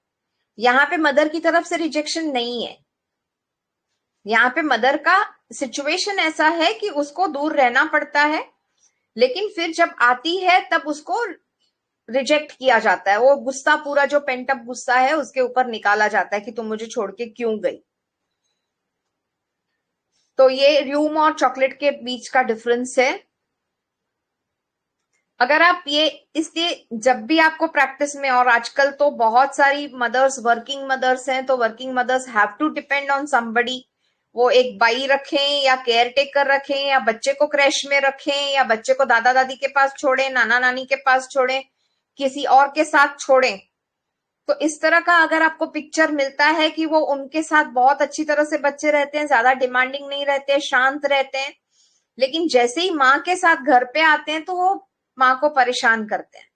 यहाँ पे मदर की तरफ से रिजेक्शन नहीं है, यहाँ पे मदर का सिचुएशन ऐसा है कि उसको दूर रहना पड़ता है, लेकिन फिर जब आती है तब उसको रिजेक्ट किया जाता है। वो गुस्सा, पूरा जो पेंटअप गुस्सा है उसके ऊपर निकाला जाता है कि तुम मुझे छोड़ के क्यों गई। तो ये र्यूम और चॉकलेट के बीच का डिफरेंस है। अगर आप ये, इसलिए जब भी आपको प्रैक्टिस में, और आजकल तो बहुत सारी मदर्स वर्किंग मदर्स हैं, तो working mothers have to depend on somebody. वो एक बाई रखें या केयर टेकर रखें या बच्चे को क्रैश में रखें या बच्चे को दादा दादी के पास छोड़ें, नाना नानी के पास छोड़ें, किसी और के साथ छोड़ें। तो इस तरह का अगर आपको पिक्चर मिलता है कि वो उनके साथ बहुत अच्छी तरह से बच्चे रहते हैं, ज्यादा डिमांडिंग नहीं रहते, शांत रहते हैं, लेकिन जैसे ही माँ के साथ घर पे आते हैं तो वो माँ को परेशान करते हैं।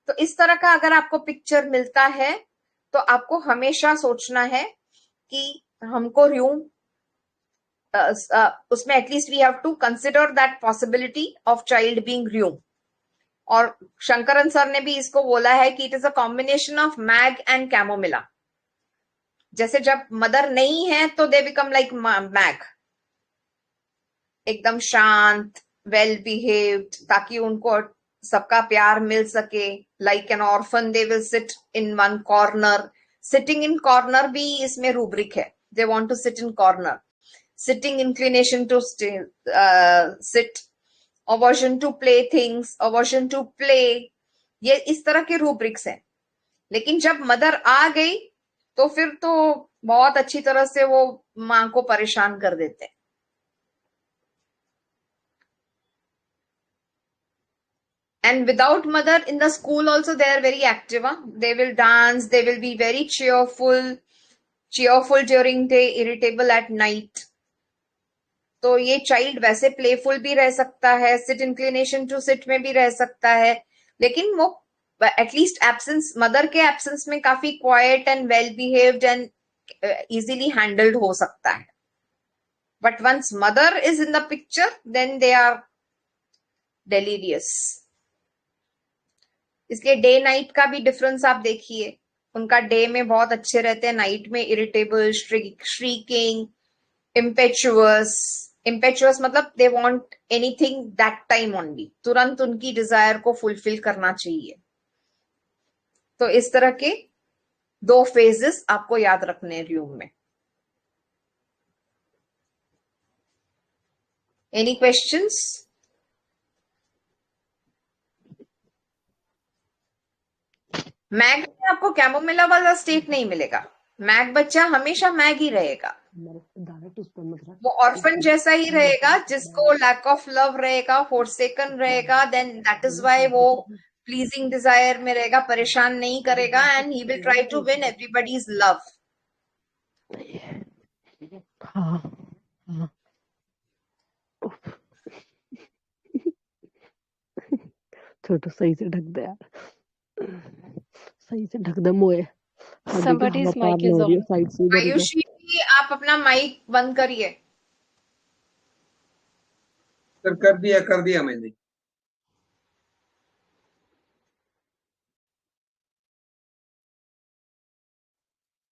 तो इस तरह का अगर आपको पिक्चर मिलता है तो आपको हमेशा सोचना है कि हमको र्यूम, उसमें at least we have to consider that possibility of child being rheum. और शंकरन सर ने भी इसको बोला है कि it is a combination of mag and chamomilla. जैसे जब मदर नहीं है तो दे बिकम लाइक मैग, एकदम शांत, वेल बिहेव्ड, ताकि उनको सबका प्यार मिल सके। Like an orphan they will sit in one corner. Sitting in corner भी इसमें रूब्रिक है, they want to sit in corner. Sitting inclination to sit, aversion to play things, aversion to play, ये इस तरह के रूब्रिक्स हैं। लेकिन जब मदर आ गई तो फिर तो बहुत अच्छी तरह से वो मां को परेशान कर देते हैं। And without mother in the school also they are very active. They will dance, they will be very cheerful during day, irritable at night. तो ये चाइल्ड वैसे प्लेफुल भी रह सकता है, सिट इंक्लिनेशन टू सिट में भी रह सकता है, लेकिन वो एटलीस्ट एब्सेंस, मदर के एब्सेंस में काफी quite and well behaved and easily handled हो सकता है। But once mother is in the picture then they are delirious. इसलिए डे नाइट का भी डिफरेंस आप देखिए, उनका डे में बहुत अच्छे रहते हैं, नाइट में इरिटेबल, श्रीकिंग, इम्पेचुअस मतलब they want anything that time only, तुरंत उनकी डिजायर को फुलफिल करना चाहिए। तो इस तरह के दो फेजेस आपको याद रखने र्यूम में। Any questions? मैग में आपको कैमोमिला वाला स्टेट नहीं मिलेगा। मैग बच्चा हमेशा मैग ही रहेगा, वो ऑर्फन जैसा ही रहेगा, जिसको लैक ऑफ लव रहेगा, फोरसेकन रहेगा, देन दैट इज व्हाई वो प्लीजिंग डिजायर में रहेगा, परेशान नहीं करेगा, and he will try to win everybody's love. हाँ हाँ उफ, छोटू सही से ढक दे यार, सही से ढक दे मोए। हाँ देखिए हवा Somebody's पार mic ना is हो रही है on. साइड से इधर उधर। आयुषी जी, आप अपना माइक बंद करिए। सर कर दिया मैंने।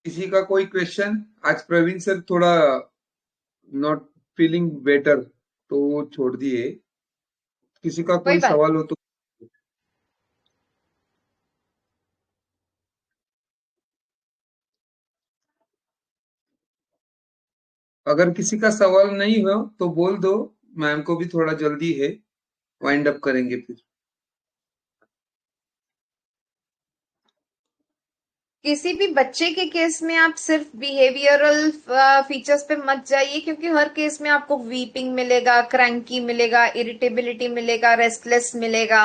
किसी का कोई क्वेश्चन? आज प्रवीण सर थोड़ा नॉट फीलिंग बेटर तो वो छोड़ दिए। किसी का कोई कोई बात सवाल हो तो। अगर किसी का सवाल नहीं हो तो बोल दो, मैम को भी थोड़ा जल्दी है, वाइंड अप करेंगे फिर। किसी भी बच्चे के केस में आप सिर्फ बिहेवियरल फीचर्स पे मत जाइए, क्योंकि हर केस में आपको वीपिंग मिलेगा, क्रैंकी मिलेगा, इरिटेबिलिटी मिलेगा, रेस्टलेस मिलेगा,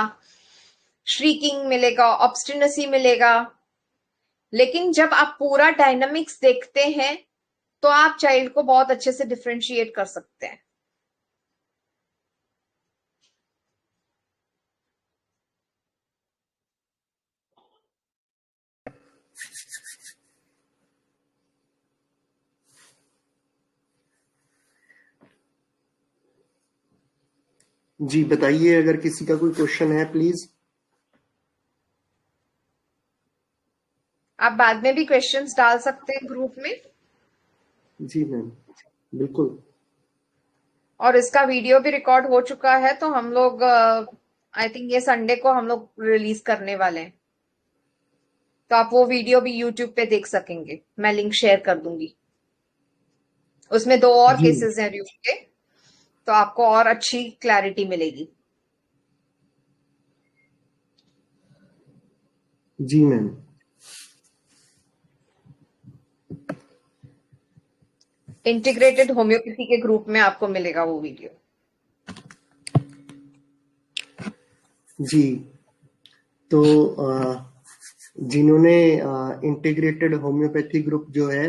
श्रीकिंग मिलेगा, ऑब्स्टिनेसी मिलेगा। लेकिन जब आप पूरा डायनामिक्स देखते हैं तो आप चाइल्ड को बहुत अच्छे से डिफरेंशिएट कर सकते हैं। जी बताइए, अगर किसी का कोई क्वेश्चन है प्लीज। आप बाद में भी क्वेश्चंस डाल सकते हैं ग्रुप में, जी मैम, बिल्कुल। और इसका वीडियो भी रिकॉर्ड हो चुका है, तो हम लोग आई थिंक ये संडे को हम लोग रिलीज करने वाले हैं, तो आप वो वीडियो भी यूट्यूब पे देख सकेंगे। मैं लिंक शेयर कर दूंगी। उसमें 2 और जी केसेस हैं र्यूम के, तो आपको और अच्छी क्लैरिटी मिलेगी। जी मैम। इंटीग्रेटेड होम्योपैथी के ग्रुप में आपको मिलेगा वो वीडियो। जी, तो जिन्होंने इंटीग्रेटेड होम्योपैथी ग्रुप जो है,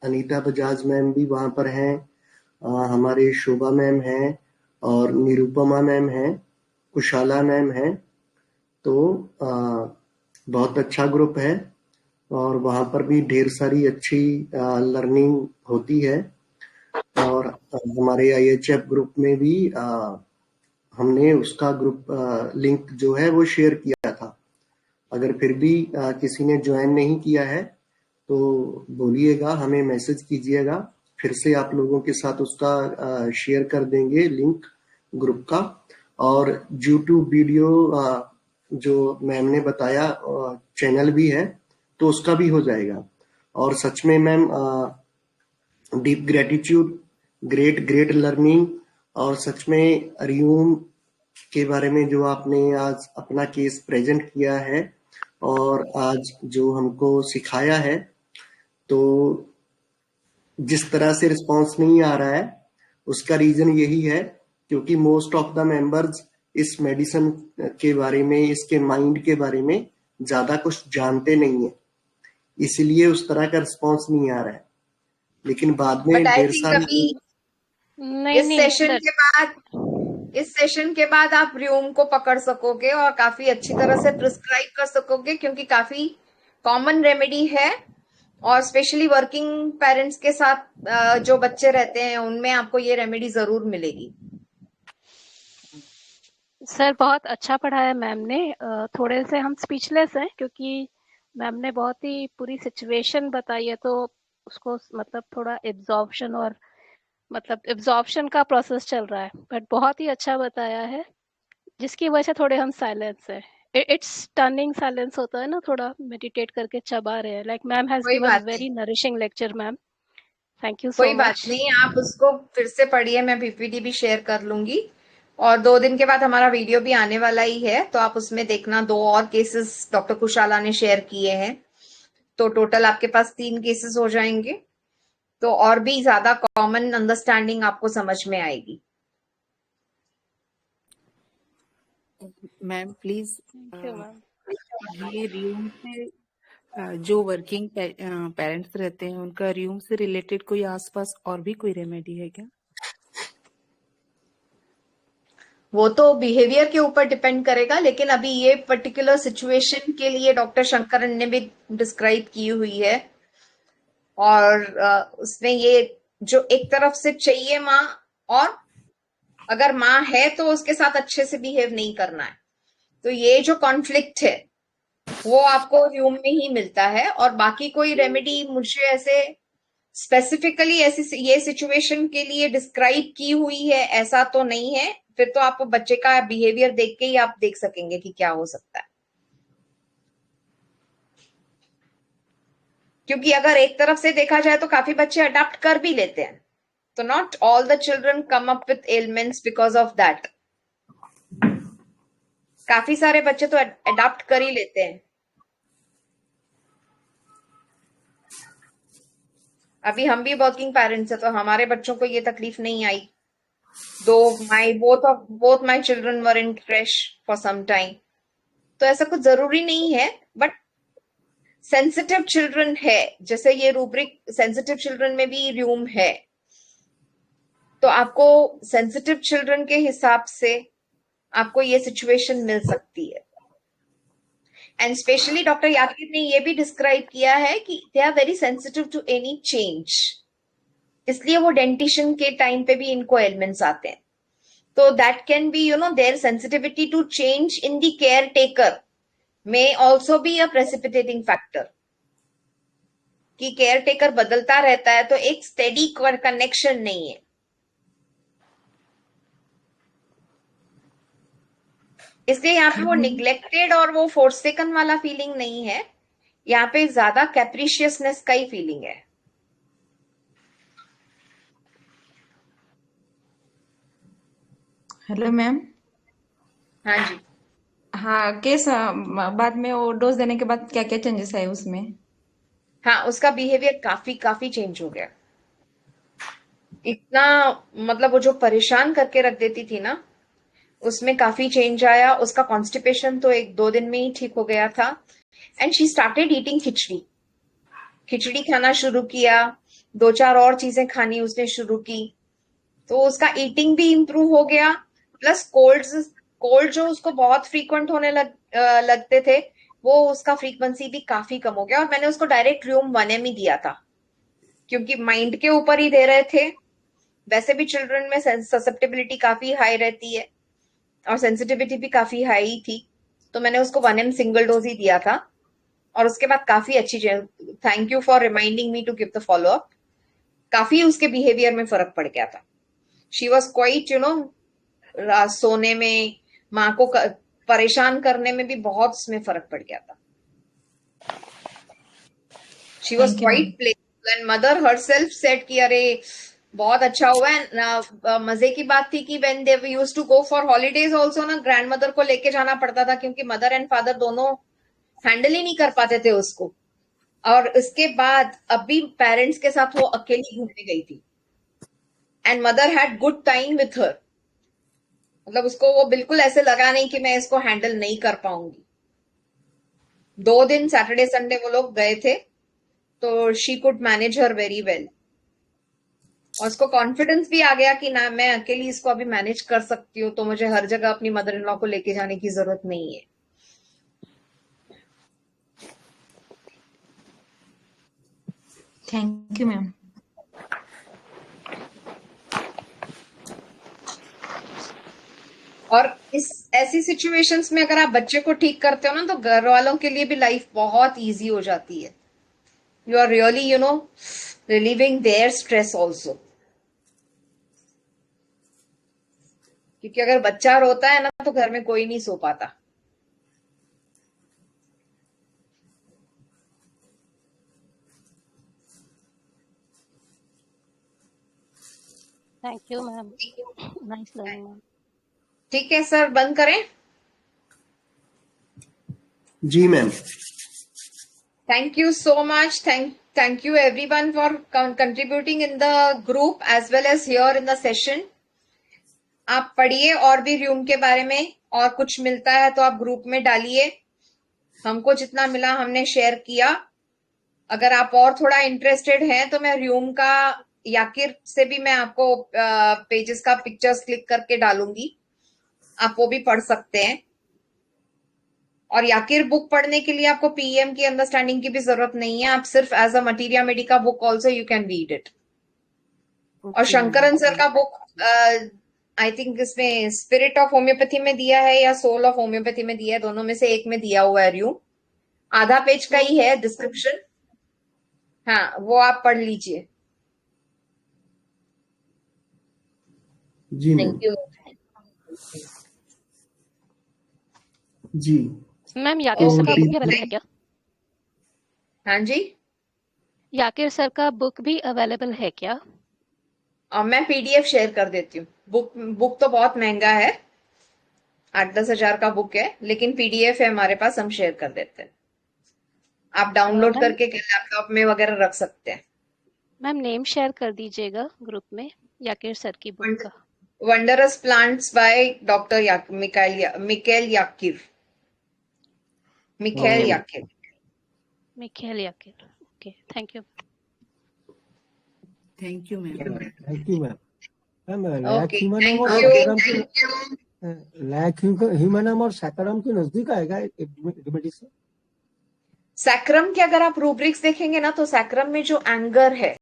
अनीता बजाज मैम भी वहां पर हैं, हमारे शोभा मैम हैं, और निरुपमा मैम हैं, कुशाला मैम हैं। तो बहुत अच्छा ग्रुप है, और वहां पर भी ढेर सारी अच्छी लर्निंग होती है। और हमारे IHF ग्रुप में भी हमने उसका ग्रुप लिंक जो है वो शेयर किया था। अगर फिर भी किसी ने ज्वाइन नहीं किया है तो बोलिएगा, हमें मैसेज कीजिएगा, फिर से आप लोगों के साथ उसका शेयर कर देंगे लिंक ग्रुप का। और यूट्यूब वीडियो जो मैम ने बताया चैनल भी है, तो उसका भी हो जाएगा। और सच में ma'am, deep gratitude, great great learning, और सच में रियूम के बारे में जो आपने आज अपना केस प्रेजेंट किया है और आज जो हमको सिखाया है, तो जिस तरह से रिस्पांस नहीं आ रहा है उसका रीजन यही है क्योंकि मोस्ट ऑफ द मेंबर्स इस मेडिसिन के बारे में, इसके माइंड के बारे में ज्यादा कुछ जानते नहीं है, इसीलिए उस तरह का रिस्पांस नहीं आ रहा है। लेकिन बाद में बट आई ढेर थिंक सारी अभी नहीं इस नहीं सेशन सर, के बाद इस सेशन के बाद आप रियूम को पकड़ सकोगे और काफी अच्छी तरह से प्रिस्क्राइब कर सकोगे, क्योंकि काफी कॉमन रेमेडी है, और स्पेशली वर्किंग पेरेंट्स के साथ जो बच्चे रहते हैं उनमें आपको ये रेमेडी जरूर मिलेगी। सर बहुत अच्छा पढ़ाया मैम ने। थोड़े से हम स्पीचलेस हैं क्योंकि मैम ने बहुत ही पूरी सिचुएशन बताई है, तो उसको मतलब थोड़ा एब्जॉर्प्शन और मतलब एब्जॉर्प्शन का प्रोसेस चल रहा है, बट बहुत ही अच्छा बताया है, जिसकी वजह से थोड़े हम साइलेंस है। इट्स टर्निंग साइलेंस होता है ना, थोड़ा मेडिटेट करके चबा रहे हैं। लाइक मैम हैज कोई गिवन बात नहीं, very nourishing lecture ma'am, thank you सो कोई बात मच। नहीं, आप उसको फिर से पढ़िए, मैं PPT भी शेयर कर लूंगी। और 2 दिन के बाद हमारा वीडियो भी आने वाला ही है, तो आप उसमें देखना 2 और केसेस डॉक्टर कुशाला ने शेयर किए हैं, तो टोटल आपके पास 3 केसेस हो जाएंगे, तो और भी ज्यादा कॉमन अंडरस्टैंडिंग आपको समझ में आएगी। Ma'am please thank you ma'am. ये रूम से जो वर्किंग पेरेंट्स रहते हैं उनका रूम से रिलेटेड कोई आसपास और भी कोई रेमेडी है क्या? वो तो बिहेवियर के ऊपर डिपेंड करेगा, लेकिन अभी ये पर्टिकुलर सिचुएशन के लिए डॉक्टर शंकरन ने भी डिस्क्राइब की हुई है। और उसमें ये जो एक तरफ से चाहिए माँ, और अगर माँ है तो उसके साथ अच्छे से बिहेव नहीं करना है, तो ये जो कॉन्फ्लिक्ट है वो आपको रूम में ही मिलता है। और बाकी कोई रेमेडी मुझे ऐसे स्पेसिफिकली ऐसी ये सिचुएशन के लिए डिस्क्राइब की हुई है ऐसा तो नहीं है। फिर तो आप बच्चे का बिहेवियर देख के ही आप देख सकेंगे कि क्या हो सकता है, क्योंकि अगर एक तरफ से देखा जाए तो काफी बच्चे अडॉप्ट कर भी लेते हैं, तो not all the children come up with elements because of that. काफी सारे बच्चे तो अडॉप्ट कर ही लेते हैं। अभी हम भी वर्किंग पेरेंट्स है, तो हमारे बच्चों को ये तकलीफ नहीं आई। दो both my children were in creche for some time, तो ऐसा कुछ जरूरी नहीं है। बट सेंसिटिव चिल्ड्रन है, जैसे ये रूब्रिक सेंसिटिव चिल्ड्रन में भी रूम है, तो आपको सेंसिटिव चिल्ड्रन के हिसाब से आपको ये सिचुएशन मिल सकती है। एंड स्पेशली डॉक्टर यादगिर ने ये भी डिस्क्राइब किया है कि they are very sensitive to any change, इसलिए वो डेंटिशन के टाइम पे भी इनको एलिमेंट्स आते हैं। तो that can be there sensitivity to change in the caretaker may also be a precipitating factor, कि केयर टेकर बदलता रहता है तो एक स्टेडी कनेक्शन नहीं है। इसलिए यहाँ पे वो निग्लेक्टेड और वो फोर्सेकन वाला फीलिंग नहीं है, यहाँ पे ज्यादा कैप्रिशियसनेस का ही फीलिंग है। Hello ma'am. हाँ जी। हाँ, केस बाद में वो डोज देने के बाद क्या क्या चेंजेस आए उसमें? हाँ, उसका बिहेवियर काफी चेंज हो गया। इतना मतलब वो जो परेशान करके रख देती थी ना, उसमें काफी चेंज आया। उसका कॉन्स्टिपेशन तो 1-2 दिन में ही ठीक हो गया था। एंड शी स्टार्टेड ईटिंग खिचड़ी खाना शुरू किया, 2-4 और चीजें खानी उसने शुरू की, तो उसका ईटिंग भी इम्प्रूव हो गया। प्लस कोल्ड जो उसको बहुत फ्रीक्वेंट होने लगते थे, वो उसका फ्रीक्वेंसी भी काफी कम हो गया। और मैंने उसको डायरेक्ट रूम 1M ही दिया था, क्योंकि माइंड के ऊपर ही दे रहे थे। वैसे भी चिल्ड्रन में ससेप्टेबिलिटी काफी हाई रहती है और सेंसिटिविटी भी काफी हाई थी, तो मैंने उसको 1M सिंगल डोज ही दिया था। और उसके बाद काफी अच्छी, thank you for reminding me to give the follow up, काफी उसके बिहेवियर में फर्क पड़ गया था। शी वॉज क्वाइट सोने में, माँ को परेशान करने में भी बहुत उसमें फर्क पड़ गया था। She was quite playful and mother herself said कि अरे बहुत अच्छा हुआ है। मजे की बात थी कि when they used to go for holidays also ना, ग्रैंड मदर को लेके जाना पड़ता था, क्योंकि मदर एंड फादर दोनों हैंडल ही नहीं कर पाते थे उसको। और इसके बाद अभी पेरेंट्स के साथ वो अकेली घूमने गई थी and mother had good time with her. मतलब उसको वो बिल्कुल ऐसे लगा नहीं कि मैं इसको हैंडल नहीं कर पाऊंगी। 2 दिन सैटरडे संडे वो लोग गए थे, तो she could manage her very well. और उसको कॉन्फिडेंस भी आ गया कि ना, मैं अकेली इसको अभी मैनेज कर सकती हूँ, तो मुझे हर जगह अपनी मदर इन लॉ को लेके जाने की जरूरत नहीं है। Thank you ma'am. और इस ऐसी सिचुएशंस में अगर आप बच्चे को ठीक करते हो ना, तो घर वालों के लिए भी लाइफ बहुत इजी हो जाती है। You are really relieving their stress also, क्योंकि अगर बच्चा रोता है ना, तो घर में कोई नहीं सो पाता। Thank you ma'am, nice learning ma'am. ठीक है सर, बंद करें? जी ma'am. Thank you so much. Thank you everyone for contributing in the group as well as here in the session. आप पढ़िए और भी र्यूम के बारे में, और कुछ मिलता है तो आप ग्रुप में डालिए। हमको जितना मिला हमने शेयर किया। अगर आप और थोड़ा इंटरेस्टेड हैं तो मैं र्यूम का याकिर से भी मैं आपको पेजेस का पिक्चर्स क्लिक करके डालूंगी, आप वो भी पढ़ सकते हैं। और याकिर बुक पढ़ने के लिए आपको पीएम की अंडरस्टैंडिंग की भी जरूरत नहीं है, आप सिर्फ as a materia medica book also you can read it. और ओके मैम। शंकरन सर का बुक आई थिंक इसमें स्पिरिट ऑफ होम्योपैथी में दिया है या सोल ऑफ होम्योपैथी में दिया है, दोनों में से एक में दिया हुआ है र्यूम, आधा पेज का ही है डिस्क्रिप्शन। हाँ, वो आप पढ़ लीजिए। जी मैम। Thank you. जी मैम याकिर तो सर का बुक भी डी- अवेलेबल है क्या? हाँ जी, याकिर सर का बुक भी अवेलेबल है क्या? मैं पीडीएफ शेयर कर देती हूँ। बुक तो बहुत महंगा है, 8-10 हजार का बुक है, लेकिन पीडीएफ है हमारे पास, हम शेयर कर देते हैं। आप डाउनलोड मैम करके लैपटॉप में वगैरह रख सकते हैं। मैम नेम शेयर कर दीजिएगा ग्रुप में याकिर सर की बुक का। Wondrous plants by doctor Mikael Yakir. Mikael Yakir. Mikhail Yakir. Okay, thank you. Thank you ma'am. Thank you ma'am. Ma'am lac okay, humanum और थैंक सैकरम यू। के lac humanum और saccharum के नजदीक आएगा remedy से? Sacrum के अगर आप रूब्रिक्स देखेंगे ना तो सैक्रम में जो एंगर है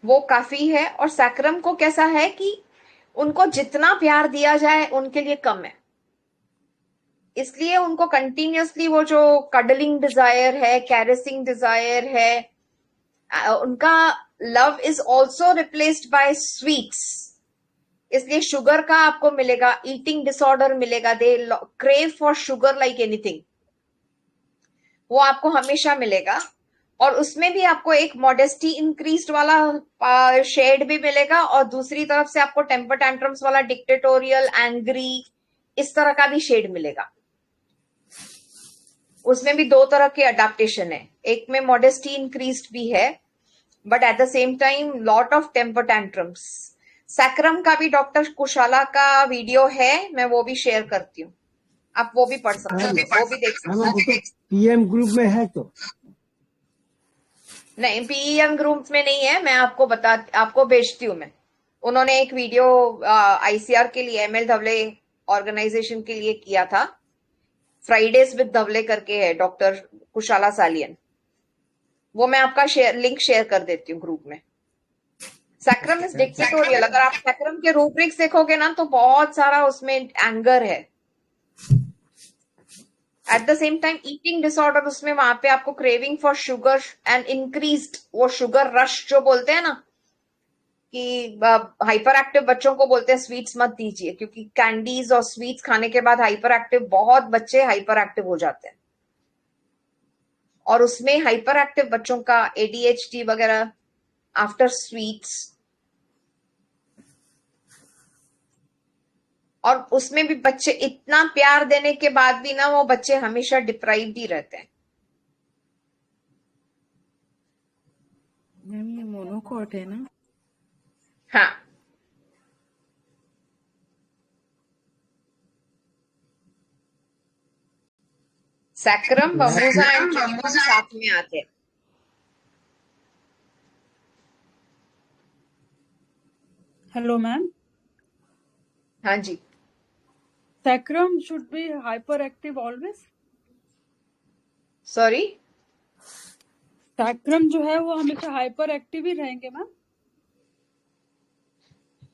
वो काफी है, और सैक्रम को कैसा है कि उनको जितना प्यार दिया जाए उनके लिए कम है, इसलिए उनको कंटिन्यूअसली वो जो कडलिंग डिजायर है, कैरेसिंग डिजायर है, उनका love is also replaced buy sweets. इसलिए शुगर का आपको मिलेगा, ईटिंग डिसऑर्डर मिलेगा, they crave for sugar like anything, वो आपको हमेशा मिलेगा। और उसमें भी आपको एक मॉडेस्टी इंक्रीज्ड वाला शेड भी मिलेगा, और दूसरी तरफ से आपको टेम्पर टैंट्रम्स वाला डिक्टेटोरियल, एंग्री, इस तरह का भी शेड मिलेगा। उसमें भी दो तरह के अडेप्टेशन है, एक में मॉडेस्टी इंक्रीज्ड भी है, but at the same time lot of temper tantrums. Saccharum का भी डॉक्टर कुशाला का वीडियो है, मैं वो भी शेयर करती हूँ, आप वो भी पढ़ सकते हैं, वो भी देख सकते मैम वो हैं। तो पीएम ग्रुप में है तो? नहीं, पीएम ग्रुप में नहीं है, मैं आपको भेजती हूँ मैं। उन्होंने एक वीडियो आईसीआर के लिए, एमएल धवले ऑर्गेनाइजेशन के लिए किया था, फ्राइडेज विद धवले करके है, डॉक्टर कुशाला सालियन, वो मैं आपका लिंक शेयर कर देती हूँ ग्रुप में। सैक्रम इज डिक्टेटोरियल, अगर आप सैक्रम के रूब्रिक्स देखोगे ना तो बहुत सारा उसमें एंगर है। Eight the same time eating disorder, उसमें वहां पे आपको craving for sugar and increased वो शुगर रश जो बोलते हैं ना, कि हाइपर एक्टिव बच्चों को बोलते हैं स्वीट्स मत दीजिए, क्योंकि कैंडीज और स्वीट्स खाने के बाद हाइपर एक्टिव, बहुत बच्चे हाइपर एक्टिव हो जाते हैं। और उसमें हाइपर एक्टिव बच्चों का एडीएचडी वगैरह आफ्टर स्वीट्स, और उसमें भी बच्चे इतना प्यार देने के बाद भी ना वो बच्चे हमेशा डिप्राइव्ड ही रहते हैं। मैम ये मोनोकॉट है ना? हाँ, सैक्रम, बम्बूजा एंड ट्रिनिकम साथ में आते हैं। Hello, ma'am. हाँ जी, Sacrum should be hyperactive always. Sorry, Sacrum जो है वो हमेशा हाइपर एक्टिव ही रहेंगे मैम?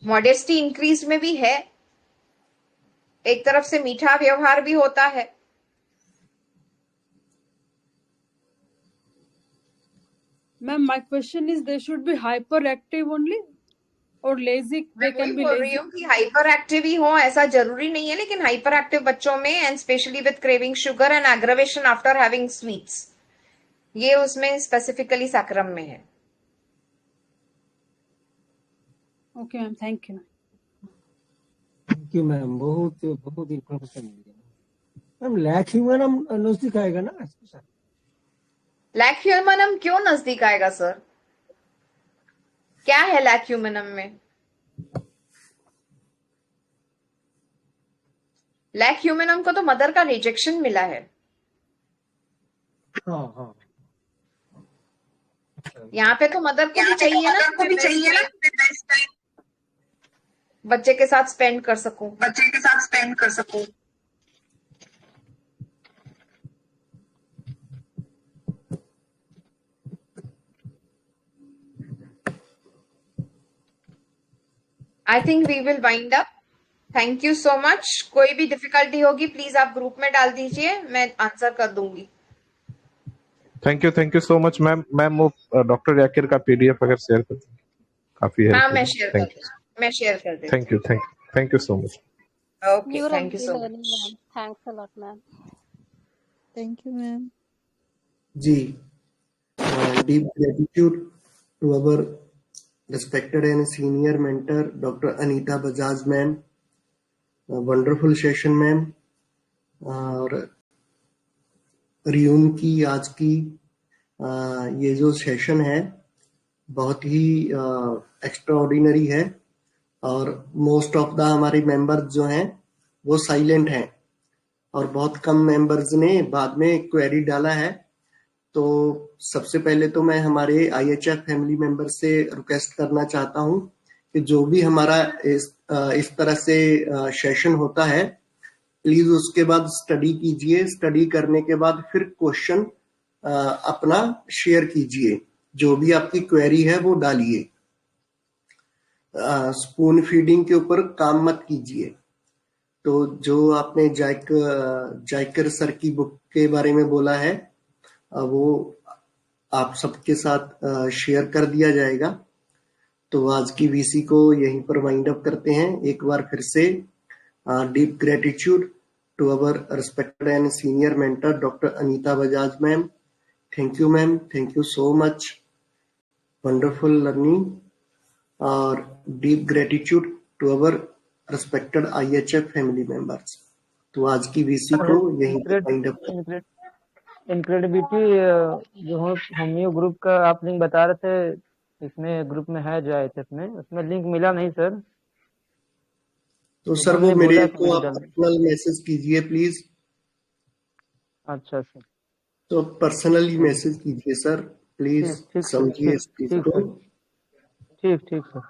मॉडेस्टी इंक्रीज में भी है, एक तरफ से मीठा व्यवहार भी होता है। Ma'am, my question is they should be hyperactive only or lazy? मैं They वही can be बोल रही lazy. हूँ कि हाइपर एक्टिव ही हो ऐसा जरूरी नहीं है, लेकिन हाइपर एक्टिव बच्चों में, and specially with craving sugar and aggravation after having sweets, ये उसमें स्पेसिफिकली सैक्रम में है। Okay, ma'am. Thank you. Thank you ma'am, बहुत बहुत इन्फॉर्मेशन मिल गया। मैम लैक ह्यूमनम नजदीक आएगा ना? लैक ह्यूमनम क्यों नजदीक आएगा सर? क्या है लैक ह्यूमनम में? लैक ह्यूमनम को तो मदर का रिजेक्शन मिला है। हाँ हाँ यहाँ पे तो मदर को भी चाहिए ना कि मैं बेस्ट टाइम बच्चे के साथ स्पेंड कर सकूं। I think we will wind up. Thank you so much. कोई भी डिफिकल्टी होगी प्लीज आप ग्रुप में डाल दीजिए, मैं आंसर कर दूंगी। Thank you so much ma'am. Ma'am वो डॉक्टर याकिर का पीडीएफ अगर शेयर कर दें काफी हेल्प हाँ, मैं होगी। शेयर कर देती thank you so much. Okay, You're thank you already so much. learning, ma'am. Thanks a lot, ma'am. Thank you ma'am. जी, deep gratitude to our respected and senior mentor Dr. Anita Bajaj ma'am, wonderful session ma'am। और Rheum की आज की ये जो session है बहुत ही extra ordinary है और मोस्ट ऑफ द हमारे मेंबर्स जो हैं वो साइलेंट हैं और बहुत कम मेंबर्स ने बाद में क्वेरी डाला है। तो सबसे पहले तो मैं हमारे IHF फैमिली मेंबर से रिक्वेस्ट करना चाहता हूं कि जो भी हमारा इस तरह से सेशन होता है प्लीज उसके बाद स्टडी कीजिए। स्टडी करने के बाद फिर क्वेश्चन अपना शेयर कीजिए, जो भी आपकी क्वेरी है वो डालिए। स्पून फीडिंग के ऊपर काम मत कीजिए। तो जो आपने जायकर सर की बुक के बारे में बोला है वो आप सबके साथ शेयर कर दिया जाएगा। तो आज की VC को यहीं पर वाइंड अप करते हैं। एक बार फिर से deep gratitude to our respected and senior mentor doctor Anita Bajaj ma'am. Thank you ma'am, thank you so much, wonderful learning. और deep gratitude to our respected IHF family members. तो आज की VC को यहीं पर वाइंड अप। इनक्रेडिबिलिटी जो होमियो ग्रुप का आप लिंक बता रहे थे, इसमें ग्रुप में है जो IHF में, उसमें लिंक मिला नहीं सर। तो सर वो मेरे को आप पर्सनल मैसेज कीजिए प्लीज। अच्छा सर, तो पर्सनली मैसेज कीजिए सर प्लीज, समझिए इस चीज को। ठीक सर।